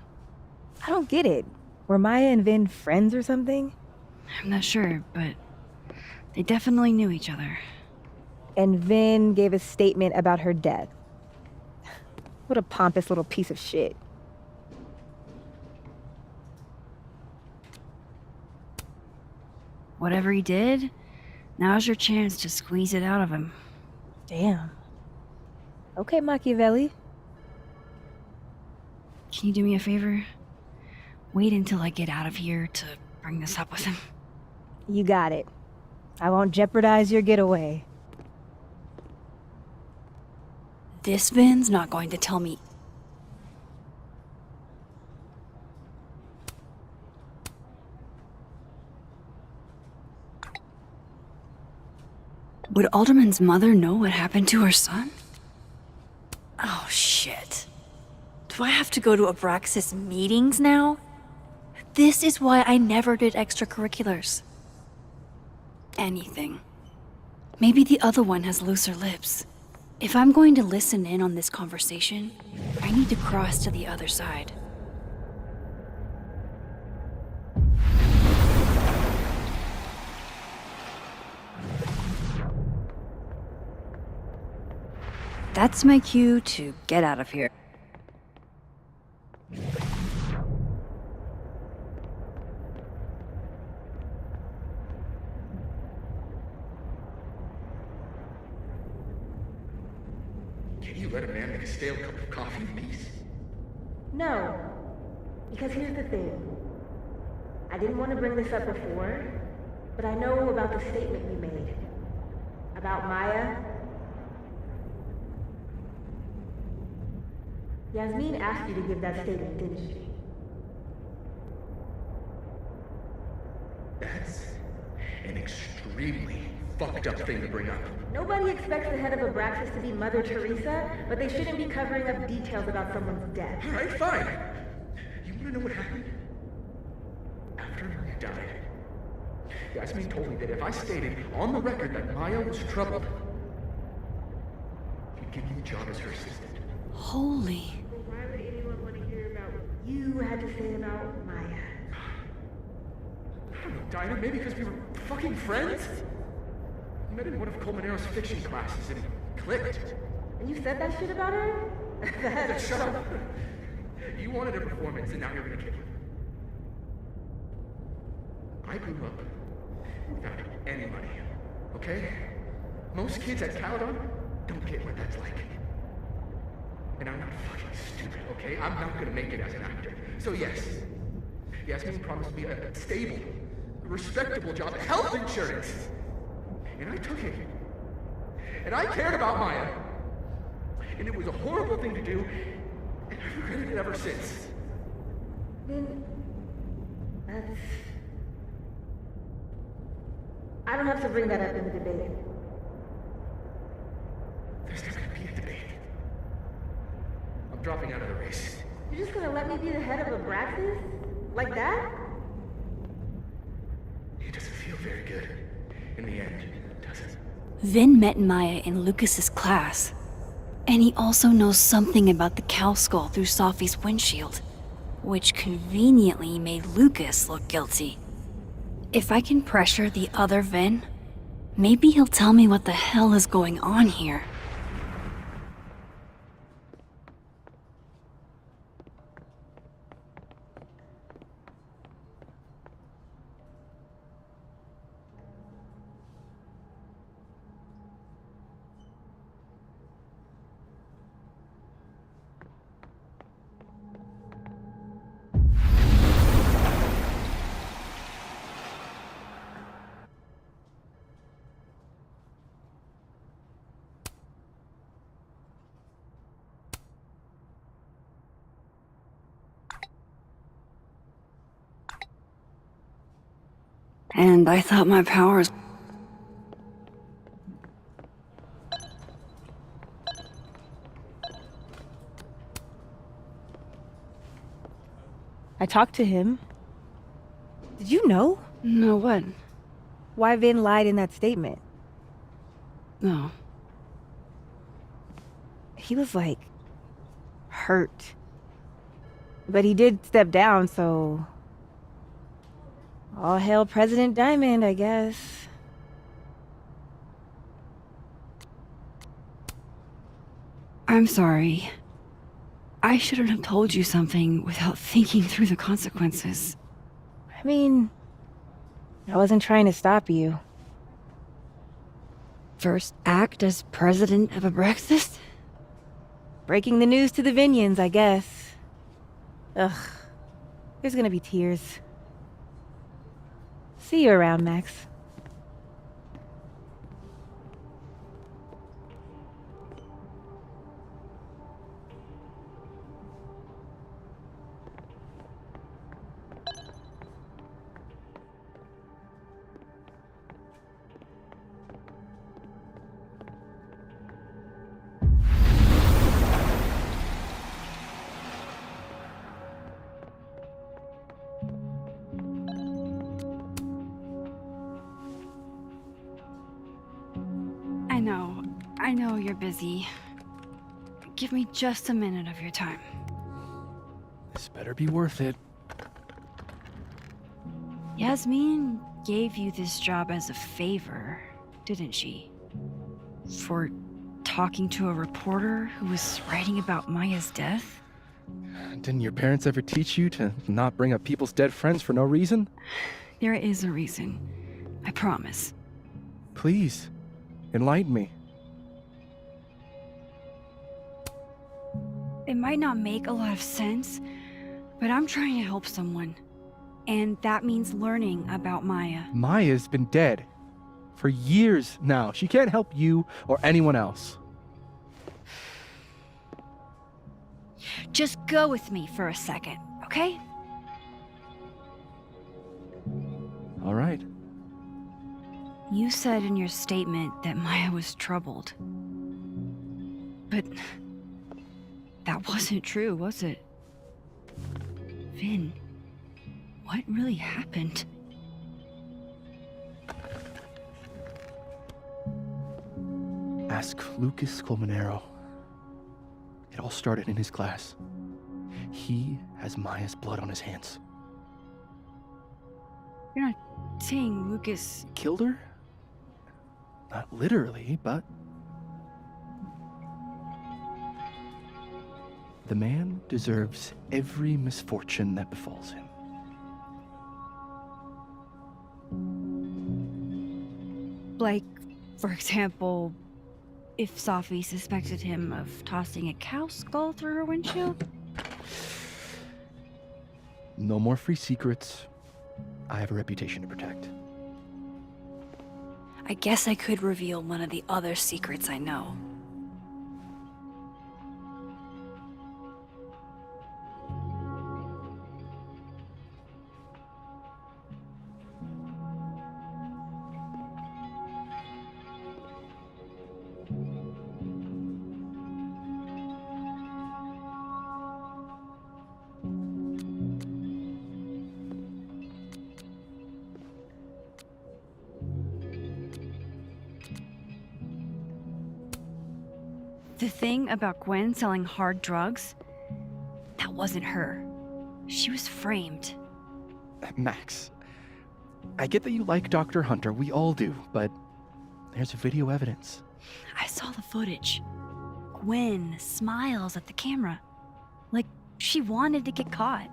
E: I don't get it. Were Maya and Vin friends or something?
A: I'm not sure, but they definitely knew each other.
E: And Vin gave a statement about her death. What a pompous little piece of shit.
A: Whatever he did, now's your chance to squeeze it out of him.
E: Damn. Okay, Machiavelli.
A: Can you do me a favor? Wait until I get out of here to bring this up with him.
E: You got it. I won't jeopardize your getaway.
A: This Vin's not going to tell me. Would Alderman's mother know what happened to her son? Oh, shit. Do I have to go to Abraxas meetings now? This is why I never did extracurriculars. Anything. Maybe the other one has looser lips. If I'm going to listen in on this conversation, I need to cross to the other side. That's my cue to get out of here.
N: Can you let a man make a stale cup of coffee in peace?
E: No. Because here's the thing. I didn't want to bring this up before, but I know about the statement you made. About Maya. Yasmin asked you to give that statement, didn't she?
N: That's an extremely fucked up thing to bring up.
E: Nobody expects the head of Abraxas to be Mother Teresa, but they shouldn't be covering up details about someone's death.
N: Alright, fine. You wanna know what happened? After Maria died, Yasmin told me that if I stated on the record that Maya was troubled, he'd give me the job as her assistant.
A: Holy.
M: Why would anyone want to hear about what you had to say about Maya?
N: I don't know, Dinah, maybe because we were fucking friends? We met in one of Colmenaro's fiction classes and it clicked.
M: And you said that shit about her?
N: Shut up. You wanted a performance and now you're gonna kick it. I grew up without any money, okay? Most kids at Caledon don't get what that's like. And I'm not fucking stupid, okay? I'm not gonna make it as an actor. So yes, Yasmin promised me a stable, respectable job, health insurance. And I took it. And I cared about Maya. And it was a horrible thing to do, and I've regretted it ever since.
M: Then that's... I don't have to bring that up in the debate.
N: There's not gonna be a debate. I'm dropping out of the race.
M: You're just gonna let me be the head of a Abraxas? Like that?
N: It doesn't feel very good in the end, does it?
A: Vin met Maya in Lucas's class. And he also knows something about the cow skull through Sophie's windshield, which conveniently made Lucas look guilty. If I can pressure the other Vin, maybe he'll tell me what the hell is going on here. And I thought my powers...
E: I talked to him. Did you know?
A: No, what?
E: Why Vin lied in that statement.
A: No.
E: He was like... hurt. But he did step down, so... all hail President Diamond, I guess.
A: I'm sorry. I shouldn't have told you something without thinking through the consequences.
E: I mean, I wasn't trying to stop you.
A: First act as president of Abraxas?
E: Breaking the news to the Vinians, I guess. Ugh. There's gonna be tears. See you around, Max.
A: I know you're busy. Give me just a minute of your time.
L: This better be worth it.
A: Yasmin gave you this job as a favor, didn't she? For talking to a reporter who was writing about Maya's death?
L: Didn't your parents ever teach you to not bring up people's dead friends for no reason?
A: There is a reason. I promise.
L: Please, enlighten me.
A: It might not make a lot of sense, but I'm trying to help someone. And that means learning about Maya.
L: Maya's been dead for years now. She can't help you or anyone else.
A: Just go with me for a second, okay?
L: All right.
A: You said in your statement that Maya was troubled. But that wasn't true, was it? Vin, what really happened?
L: Ask Lucas Colmenero. It all started in his class. He has Maya's blood on his hands.
A: You're not saying Lucas...
L: Killed her? Not literally, but... The man deserves every misfortune that befalls him.
A: Like, for example, if Safi suspected him of tossing a cow skull through her windshield?
L: No more free secrets. I have a reputation to protect.
A: I guess I could reveal one of the other secrets I know. The thing about Gwen selling hard drugs, that wasn't her. She was framed.
L: Max, I get that you like Dr. Hunter, we all do, but there's video evidence.
A: I saw the footage. Gwen smiles at the camera, like she wanted to get caught.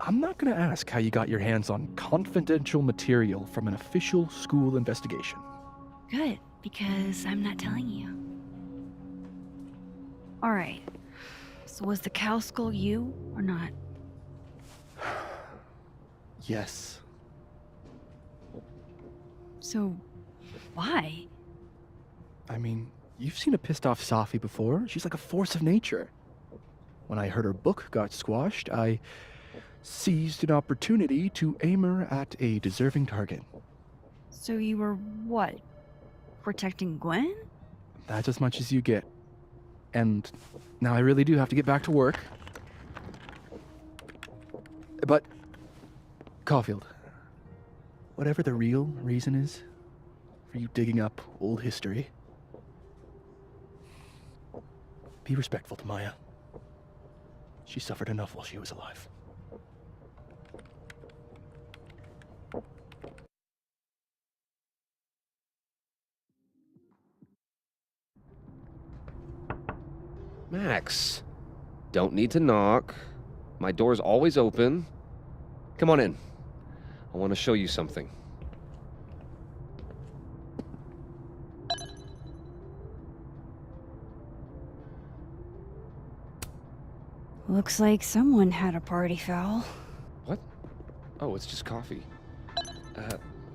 L: I'm not gonna ask how you got your hands on confidential material from an official school investigation.
A: Good, because I'm not telling you. Alright, so was the cow skull you or not?
L: Yes.
A: So, why?
L: I mean, you've seen a pissed off Safi before. She's like a force of nature. When I heard her book got squashed, I seized an opportunity to aim her at a deserving target.
A: So you were what? Protecting Gwen?
L: That's as much as you get. And now I really do have to get back to work. But, Caulfield, whatever the real reason is for you digging up old history, be respectful to Maya. She suffered enough while she was alive.
K: Max, don't need to knock. My door's always open. Come on in. I want to show you something.
A: Looks like someone had a party foul.
K: What? Oh, it's just coffee.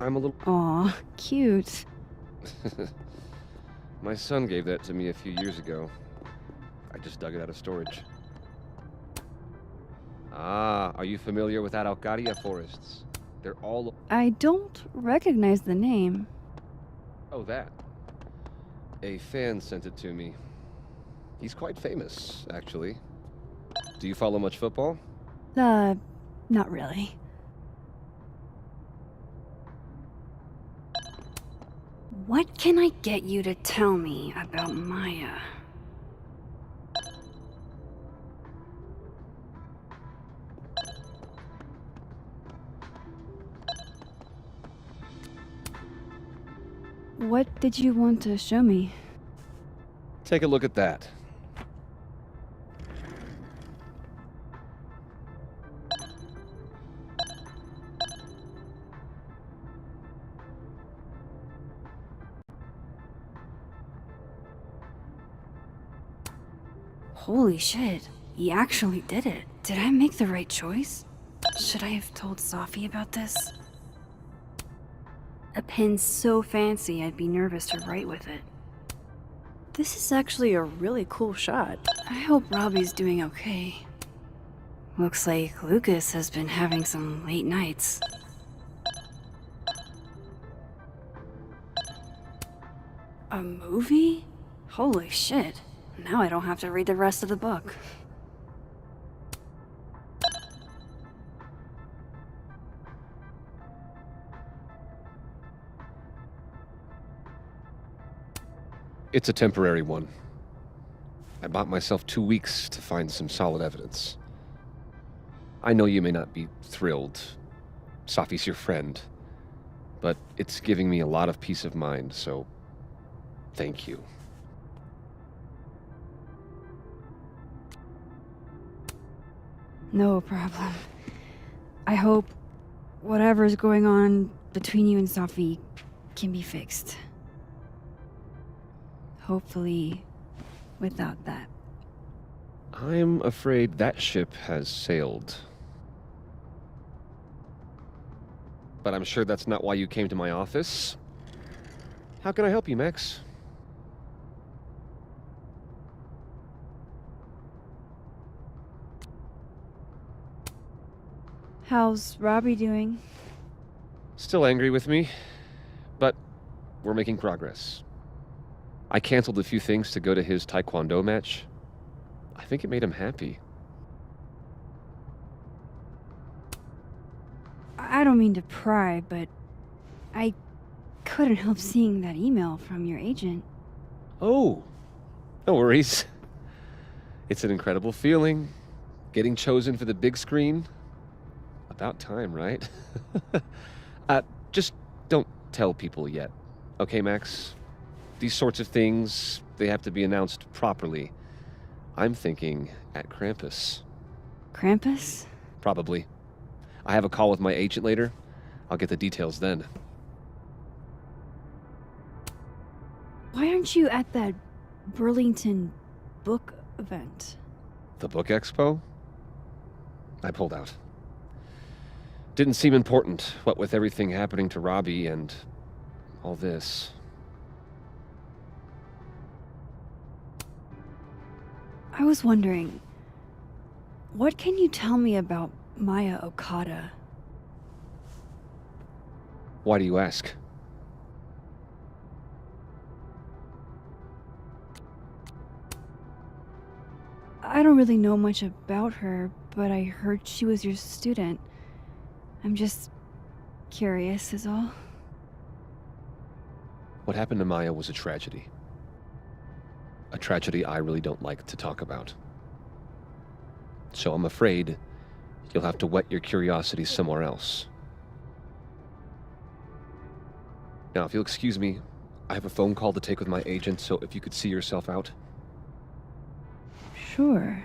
K: I'm a little...
A: Aw, cute.
K: My son gave that to me a few years ago. I just dug it out of storage. Ah, are you familiar with that Arcadia forests? They're all...
A: I don't recognize the name.
K: Oh, that. A fan sent it to me. He's quite famous, actually. Do you follow much football?
A: Not really. What can I get you to tell me about Maya? What did you want to show me?
K: Take a look at that.
A: Holy shit, he actually did it. Did I make the right choice? Should I have told Safi about this? A pen so fancy I'd be nervous to write with it. This is actually a really cool shot. I hope Robbie's doing okay. Looks like Lucas has been having some late nights. A movie? Holy shit. Now I don't have to read the rest of the book.
K: It's a temporary one. I bought myself 2 weeks to find some solid evidence. I know you may not be thrilled. Safi's your friend. But it's giving me a lot of peace of mind, so thank you.
A: No problem. I hope whatever's going on between you and Safi can be fixed. Hopefully, without that.
K: I'm afraid that ship has sailed. But I'm sure that's not why you came to my office. How can I help you, Max?
A: How's Robbie doing?
K: Still angry with me, but we're making progress. I canceled a few things to go to his taekwondo match. I think it made him happy.
A: I don't mean to pry, but I couldn't help seeing that email from your agent.
K: Oh, no worries. It's an incredible feeling. Getting chosen for the big screen. About time, right? Just don't tell people yet. Okay, Max? These sorts of things, they have to be announced properly. I'm thinking at Krampus.
A: Krampus?
K: Probably. I have a call with my agent later. I'll get the details then.
A: Why aren't you at that Burlington book event?
K: The book expo? I pulled out. Didn't seem important, what with everything happening to Robbie and all this.
A: I was wondering, what can you tell me about Maya Okada?
K: Why do you ask?
A: I don't really know much about her, but I heard she was your student. I'm just curious is all.
K: What happened to Maya was a tragedy. A tragedy I really don't like to talk about. So I'm afraid you'll have to whet your curiosity somewhere else. Now, if you'll excuse me, I have a phone call to take with my agent, so if you could see yourself out.
A: Sure.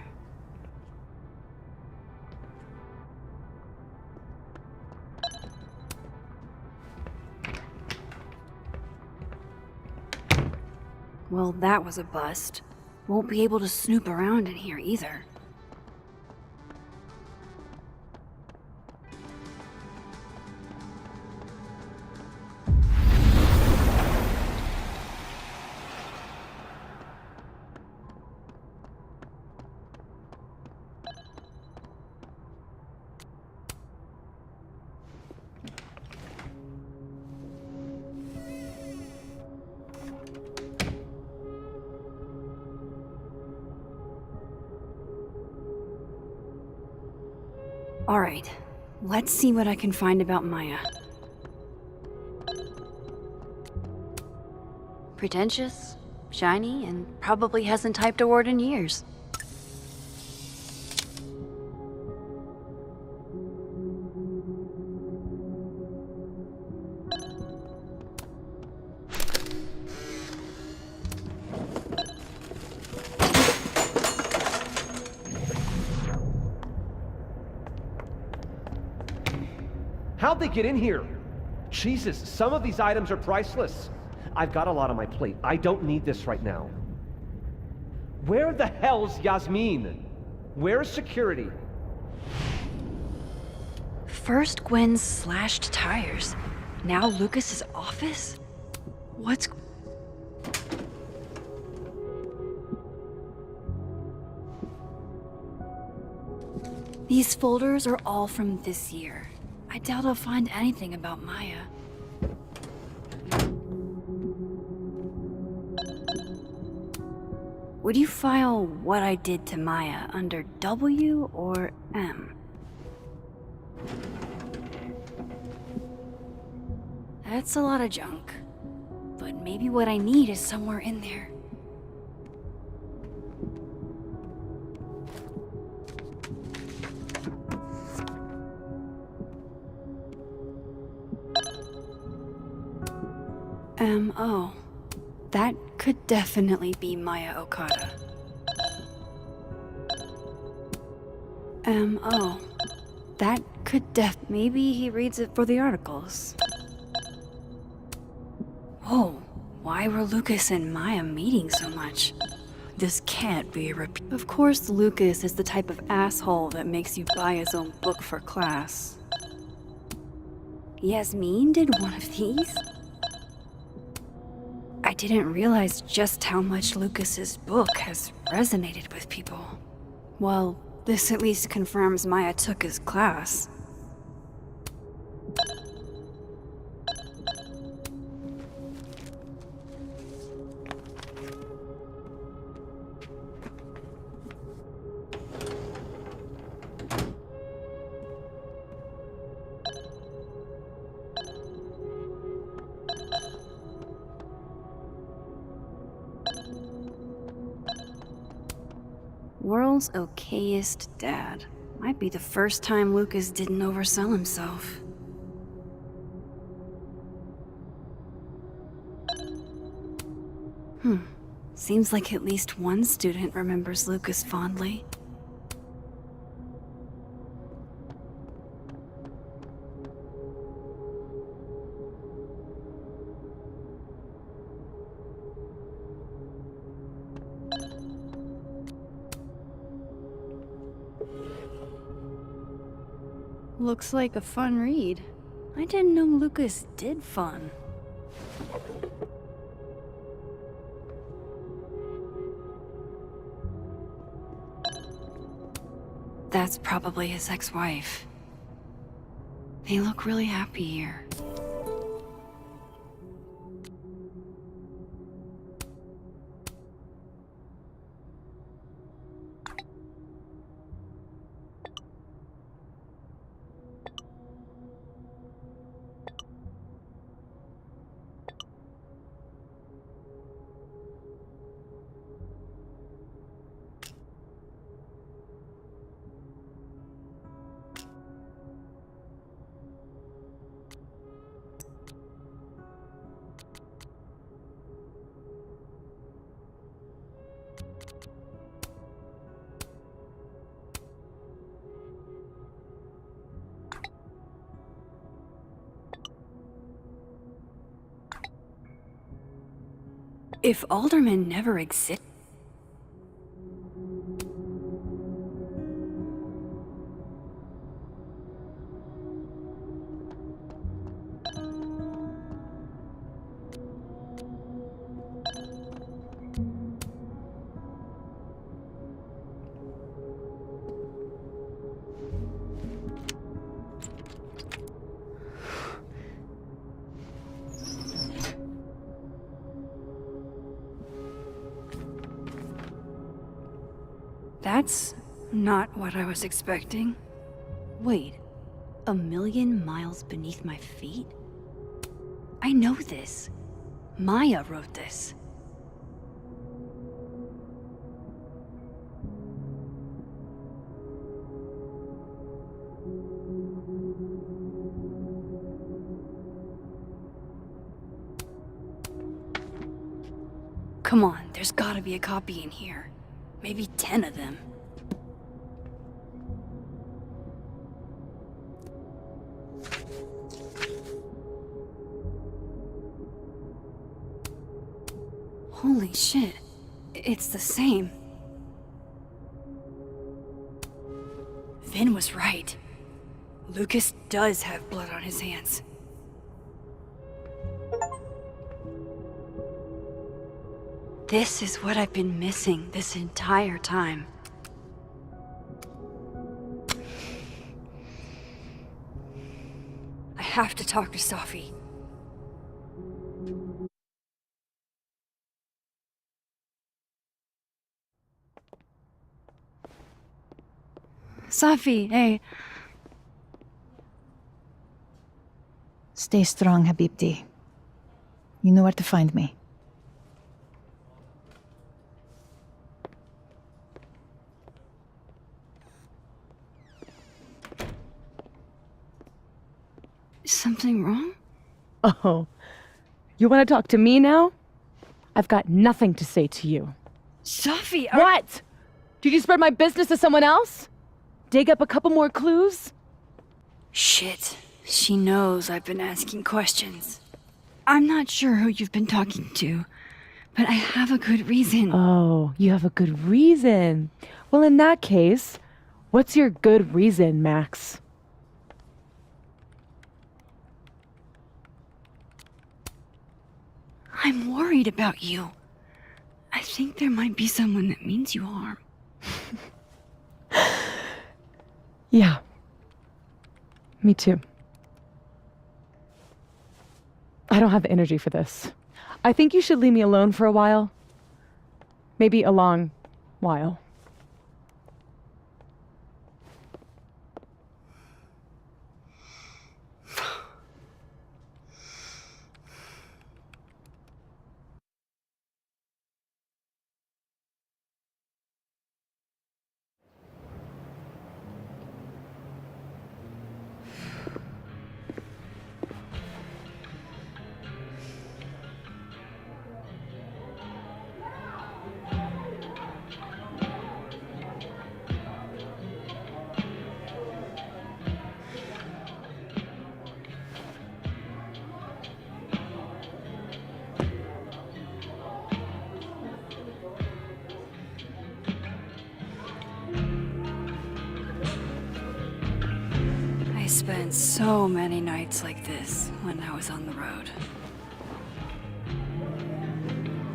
A: Well, that was a bust. Won't be able to snoop around in here either. All right, let's see what I can find about Maya. Pretentious, shiny, and probably hasn't typed a word in years.
O: How'd they get in here? Jesus, some of these items are priceless. I've got a lot on my plate. I don't need this right now. Where the hell's Yasmin? Where's security?
A: First Gwen's slashed tires, now Lucas's office? What's... These folders are all from this year. I doubt I'll find anything about Maya. Would you file what I did to Maya under W or M? That's a lot of junk. But maybe what I need is somewhere in there. M.O. That could definitely be Maya Okada. M.O. That could maybe he reads it for the articles. Whoa, why were Lucas and Maya meeting so much? This can't be a repeat. Of course, Lucas is the type of asshole that makes you buy his own book for class. Yasmin did one of these? I didn't realize just how much Lucas's book has resonated with people. Well, this at least confirms Maya took his class. World's okayest dad. Might be the first time Lucas didn't oversell himself. Seems like at least one student remembers Lucas fondly. Looks like a fun read. I didn't know Lucas did fun. That's probably his ex-wife. They look really happy here. If Alderman never existed... That's not what I was expecting. Wait, 1,000,000 miles beneath my feet? I know this. Maya wrote this. Come on, there's gotta be a copy in here. Maybe 10 of them. Holy shit. It's the same. Vin was right. Lucas does have blood on his hands. This is what I've been missing this entire time. I have to talk to Safi. Safi, hey.
I: Stay strong, Habibti. You know where to find me.
A: Something wrong?
E: Oh,
M: You want to talk to me now? I've got nothing to say to you.
A: Sophie,
M: What? Did you spread my business to someone else? Dig up a couple more clues?
A: Shit. She knows I've been asking questions. I'm not sure who you've been talking to, but I have a good reason.
M: Oh, you have a good reason. Well, in that case, what's your good reason, Max?
A: I'm worried about you. I think there might be someone that means you harm.
M: Yeah. Me too. I don't have the energy for this. I think you should leave me alone for a while. Maybe a long while.
A: I spent so many nights like this when I was on the road.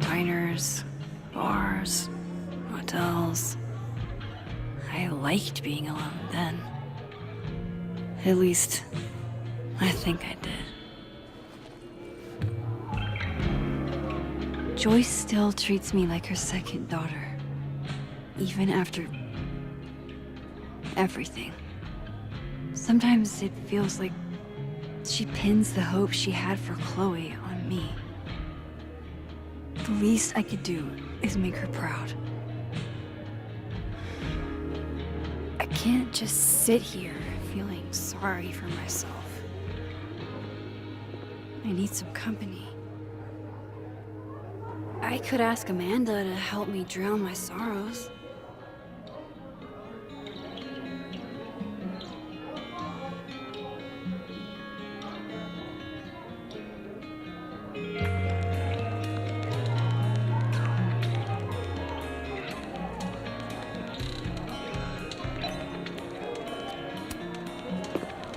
A: Diners, bars, hotels. I liked being alone then. At least, I think I did. Joyce still treats me like her second daughter, even after everything. Sometimes it feels like she pins the hope she had for Chloe on me. The least I could do is make her proud. I can't just sit here feeling sorry for myself. I need some company. I could ask Amanda to help me drown my sorrows.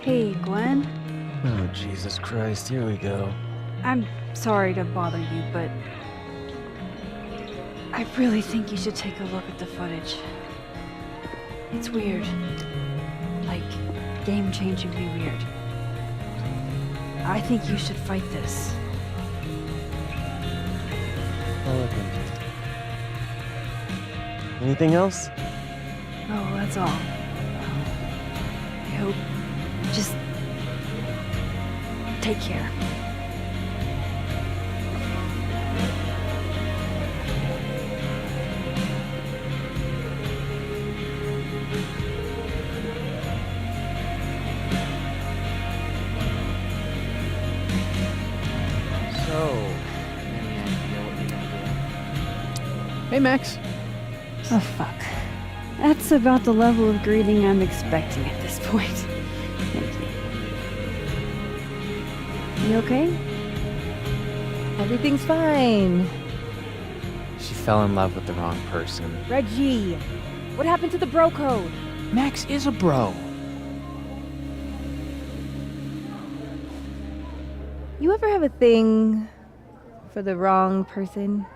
A: Hey, Gwen.
H: Oh, Jesus Christ, here we go.
A: I'm sorry to bother you, but I really think you should take a look at the footage. It's weird. Like, game-changingly weird. I think you should fight this.
H: I'll look into it. Anything else?
A: Oh, that's all. I hope. Just take care.
L: Hey, Max.
A: Oh, fuck. That's about the level of greeting I'm expecting at this point. Thank you. You okay?
E: Everything's fine.
P: She fell in love with the wrong person.
E: Reggie, what happened to the bro code?
L: Max is a bro.
E: You ever have a thing for the wrong person?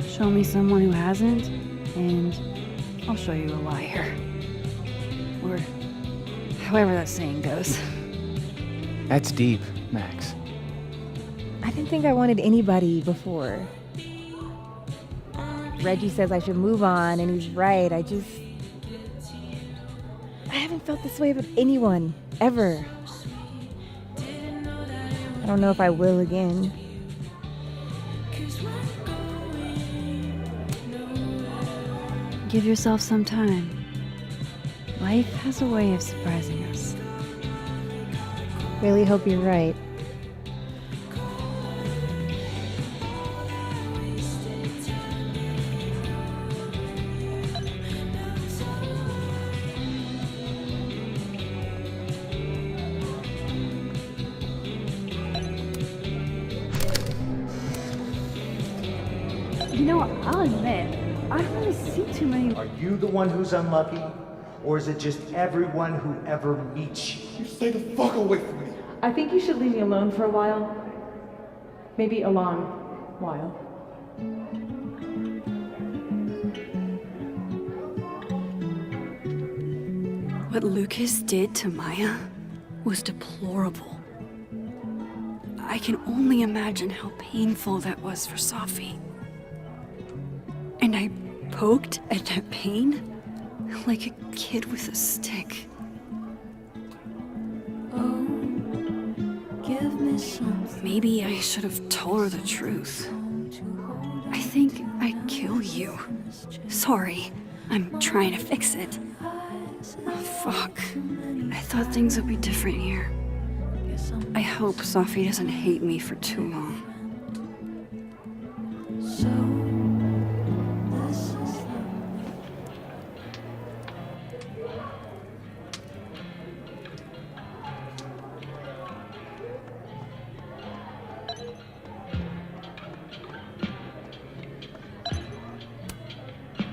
A: Show me someone who hasn't, and I'll show you a liar. Or however that saying goes.
P: That's deep, Max.
E: I didn't think I wanted anybody before. Reggie says I should move on, and he's right. I haven't felt this way about anyone, ever. I don't know if I will again.
A: Give yourself some time. Life has a way of surprising us.
E: Really hope you're right.
A: You know, I'll admit, I don't really see too many.
B: Are you the one who's unlucky? Or is it just everyone who ever meets you?
N: You stay the fuck away from me.
M: I think you should leave me alone for a while. Maybe a long while.
A: What Lucas did to Maya was deplorable. I can only imagine how painful that was for Safi. And I poked at that pain like a kid with a stick. Oh, give me something. Maybe I should have told her the truth. I think I'd kill you. Sorry, I'm trying to fix it. Oh, fuck. I thought things would be different here. I hope Safi doesn't hate me for too long.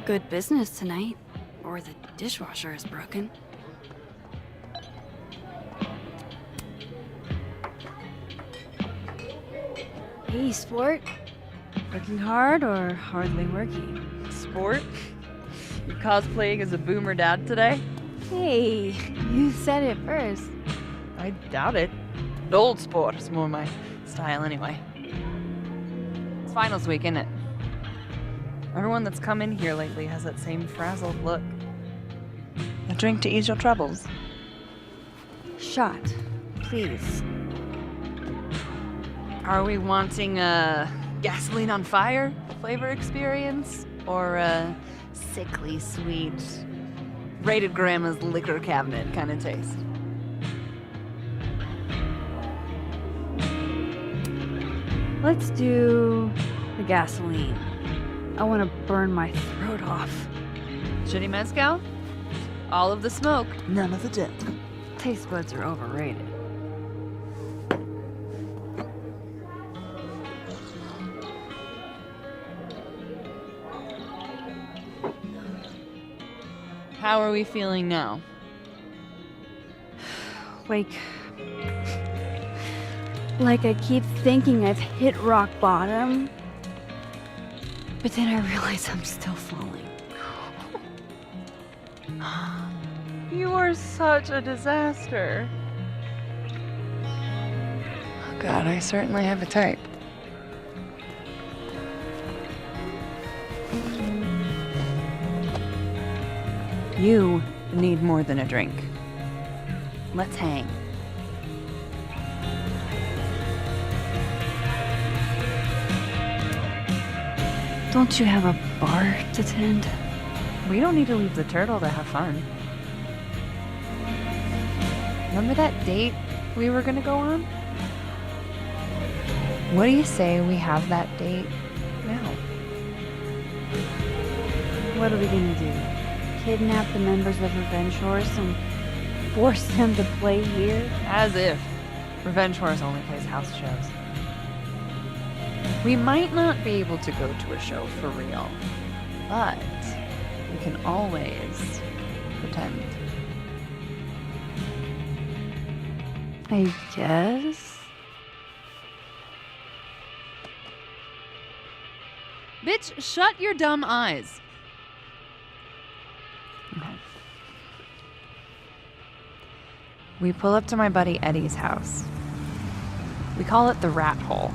A: Good business tonight, or the dishwasher is broken. Hey, sport. Working hard or hardly working?
C: Sport? You cosplaying as a boomer dad today?
A: Hey, you said it first.
C: I doubt it. Old sport is more my style anyway. It's finals week, isn't it? Everyone that's come in here lately has that same frazzled look. A drink to ease your troubles.
A: Shot, please.
C: Are we wanting a gasoline on fire flavor experience? Or a sickly sweet, rated grandma's liquor cabinet kind of taste?
A: Let's do the gasoline. I want to burn my throat off.
C: Shitty mezcal? All of the smoke, none of the dip.
A: Taste buds are overrated.
C: How are we feeling now?
A: Like I keep thinking I've hit rock bottom, but then I realize I'm still falling.
C: You are such a disaster. Oh God, I certainly have a type. You need more than a drink. Let's hang.
A: Don't you have a bar to tend?
C: We don't need to leave the turtle to have fun. Remember that date we were gonna go on? What do you say we have that date now?
A: What are we gonna do? Kidnap the members of Revenge Horse and force them to play here?
C: As if. Revenge Horse only plays house shows. We might not be able to go to a show for real, but we can always pretend.
A: I guess.
C: Bitch, shut your dumb eyes. Okay. We pull up to my buddy Eddie's house. We call it the Rat Hole.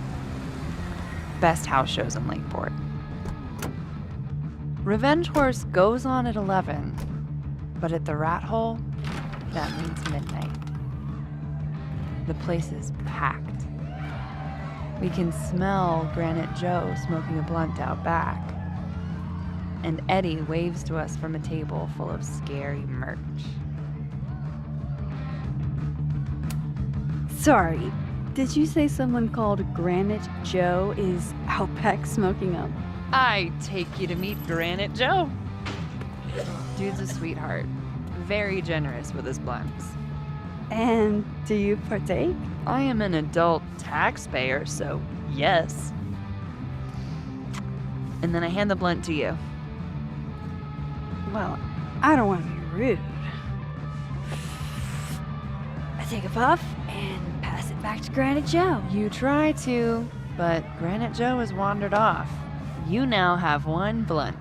C: Best house shows in Lakeport. Revenge Horse goes on at 11, but at the Rat Hole, that means midnight. The place is packed. We can smell Granite Joe smoking a blunt out back. And Eddie waves to us from a table full of scary merch.
A: Sorry, did you say someone called Granite Joe is out back smoking up?
C: I take you to meet Granite Joe. Dude's a sweetheart. Very generous with his blunts.
A: And do you partake?
C: I am an adult taxpayer, so yes. And then I hand the blunt to you.
A: Well, I don't want to be rude. I take a puff and pass it back to Granite Joe.
C: You try to, but Granite Joe has wandered off. You now have one blunt.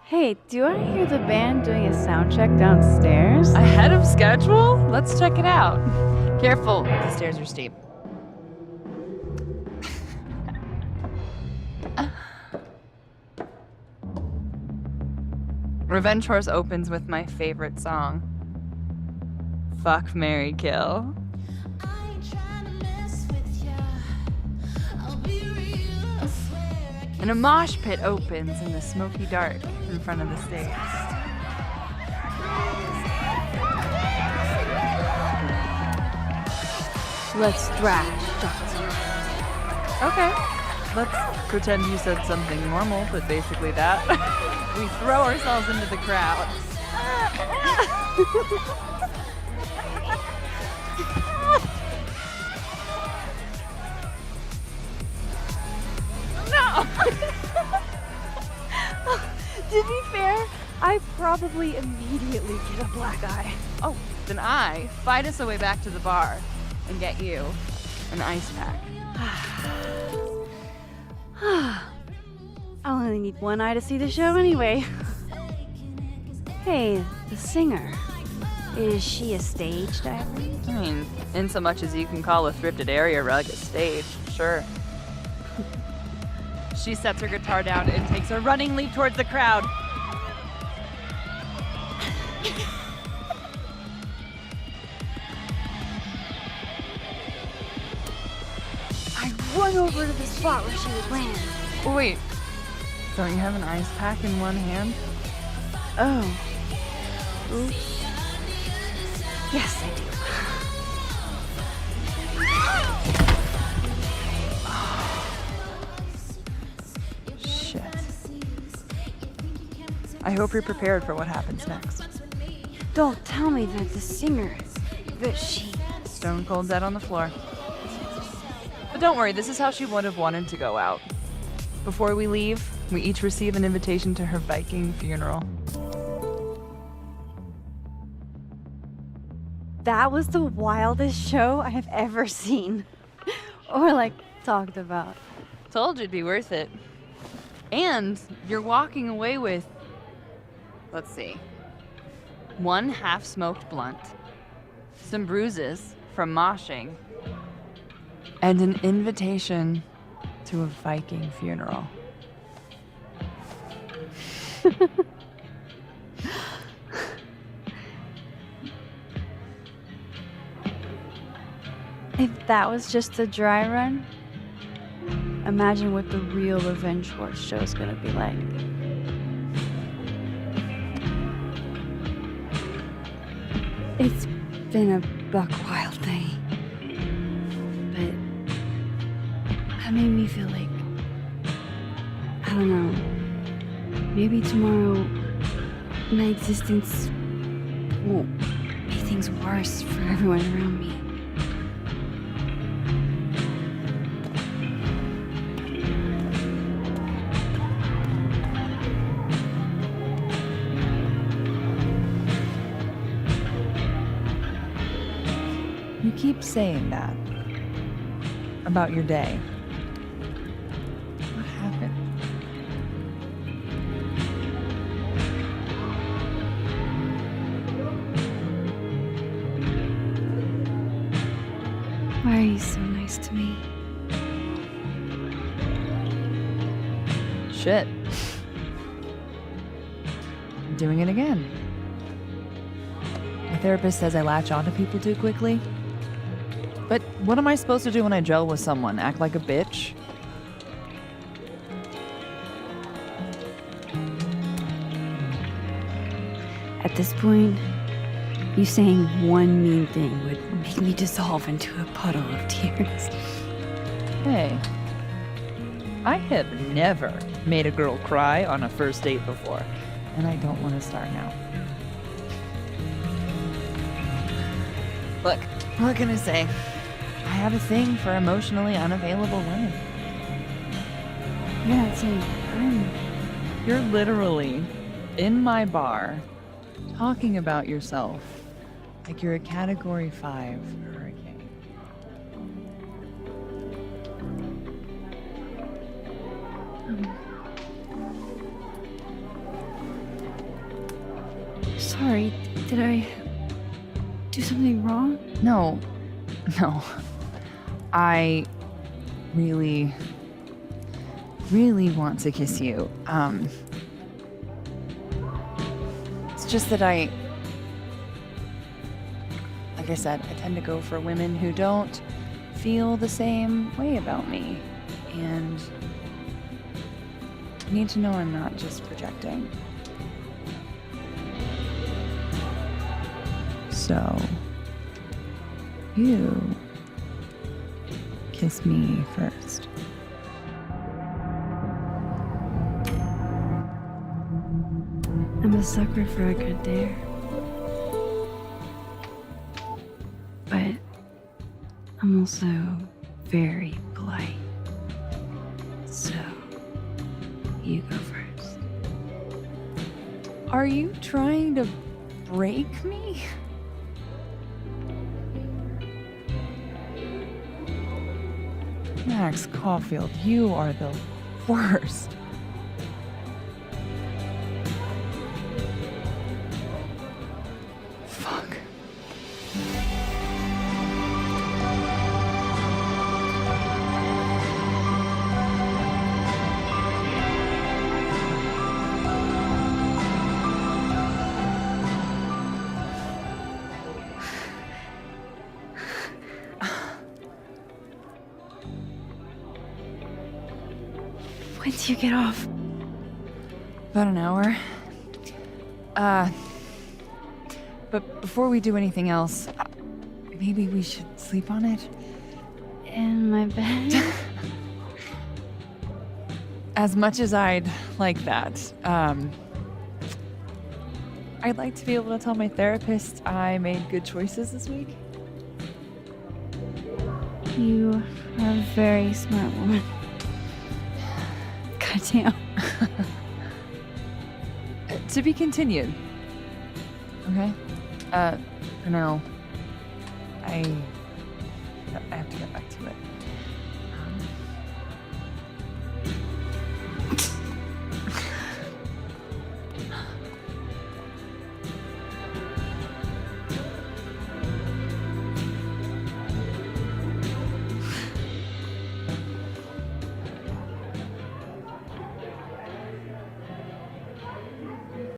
A: Hey, do I hear the band doing a sound check downstairs?
C: Ahead of schedule? Let's check it out. Careful, the stairs are steep. Revenge Horse opens with my favorite song. Fuck, Marry, Kill. And a mosh pit opens in the smoky dark in front of the stage.
A: Let's thrash.
C: Okay. Let's pretend you said something normal, but basically that. We throw ourselves into the crowd. No!
A: To be fair, I probably immediately get a black eye.
C: Oh, then I fight us a way back to the bar and get you an ice pack.
A: I'll only need one eye to see the show anyway. Hey, the singer. Is she a stage diver?
C: I mean, in so much as you can call a thrifted area rug a stage, sure. She sets her guitar down and takes a running leap towards the crowd.
A: I run over to the spot where she would land.
C: Oh, wait. Don't you have an ice pack in one hand?
A: Oh. Oops. Yes, I do.
C: Shit. I hope you're prepared for what happens next.
A: Don't tell me that the singer, that she...
C: Stone cold dead on the floor. But don't worry, this is how she would have wanted to go out. Before we leave, we each receive an invitation to her Viking funeral.
A: That was the wildest show I have ever seen. Or, like, talked about.
C: Told you it'd be worth it. And you're walking away with, let's see, one half-smoked blunt, some bruises from moshing, and an invitation to a Viking funeral.
A: If that was just a dry run, imagine what the real Revenge Horse show's gonna be like. It's been a buck wild day, but that made me feel like, I don't know, maybe tomorrow my existence won't make things worse for everyone around me.
C: You keep saying that about your day. What happened?
A: Why are you so nice to me?
C: Shit. I'm doing it again. My therapist says I latch onto people too quickly. But what am I supposed to do when I gel with someone? Act like a bitch?
A: At this point, You saying one mean thing would make me dissolve into a puddle of tears.
F: Hey, I have never made a girl cry on a first date before, and I don't want to start now. Look, what can I say? I have a thing for emotionally unavailable women.
A: You're not saying
F: You're literally in my bar talking about yourself like you're a Category 5 hurricane.
A: Sorry, did I do something wrong?
F: No. I really want to kiss you. It's just that like I said, I tend to go for women who don't feel the same way about me. And you need to know I'm not just projecting. So, you kiss me first.
A: I'm a sucker for a good dare. But I'm also very polite. So, you go first.
F: Are you trying to break me? Max Caulfield, you are the worst. Fuck.
A: When do you get off?
F: About an hour. But before we do anything else, maybe we should sleep on it?
A: In my bed?
F: As much as I'd like that, I'd like to be able to tell my therapist I made good choices this week.
A: You are a very smart woman. Goddamn.
F: To be continued. Okay? For now, I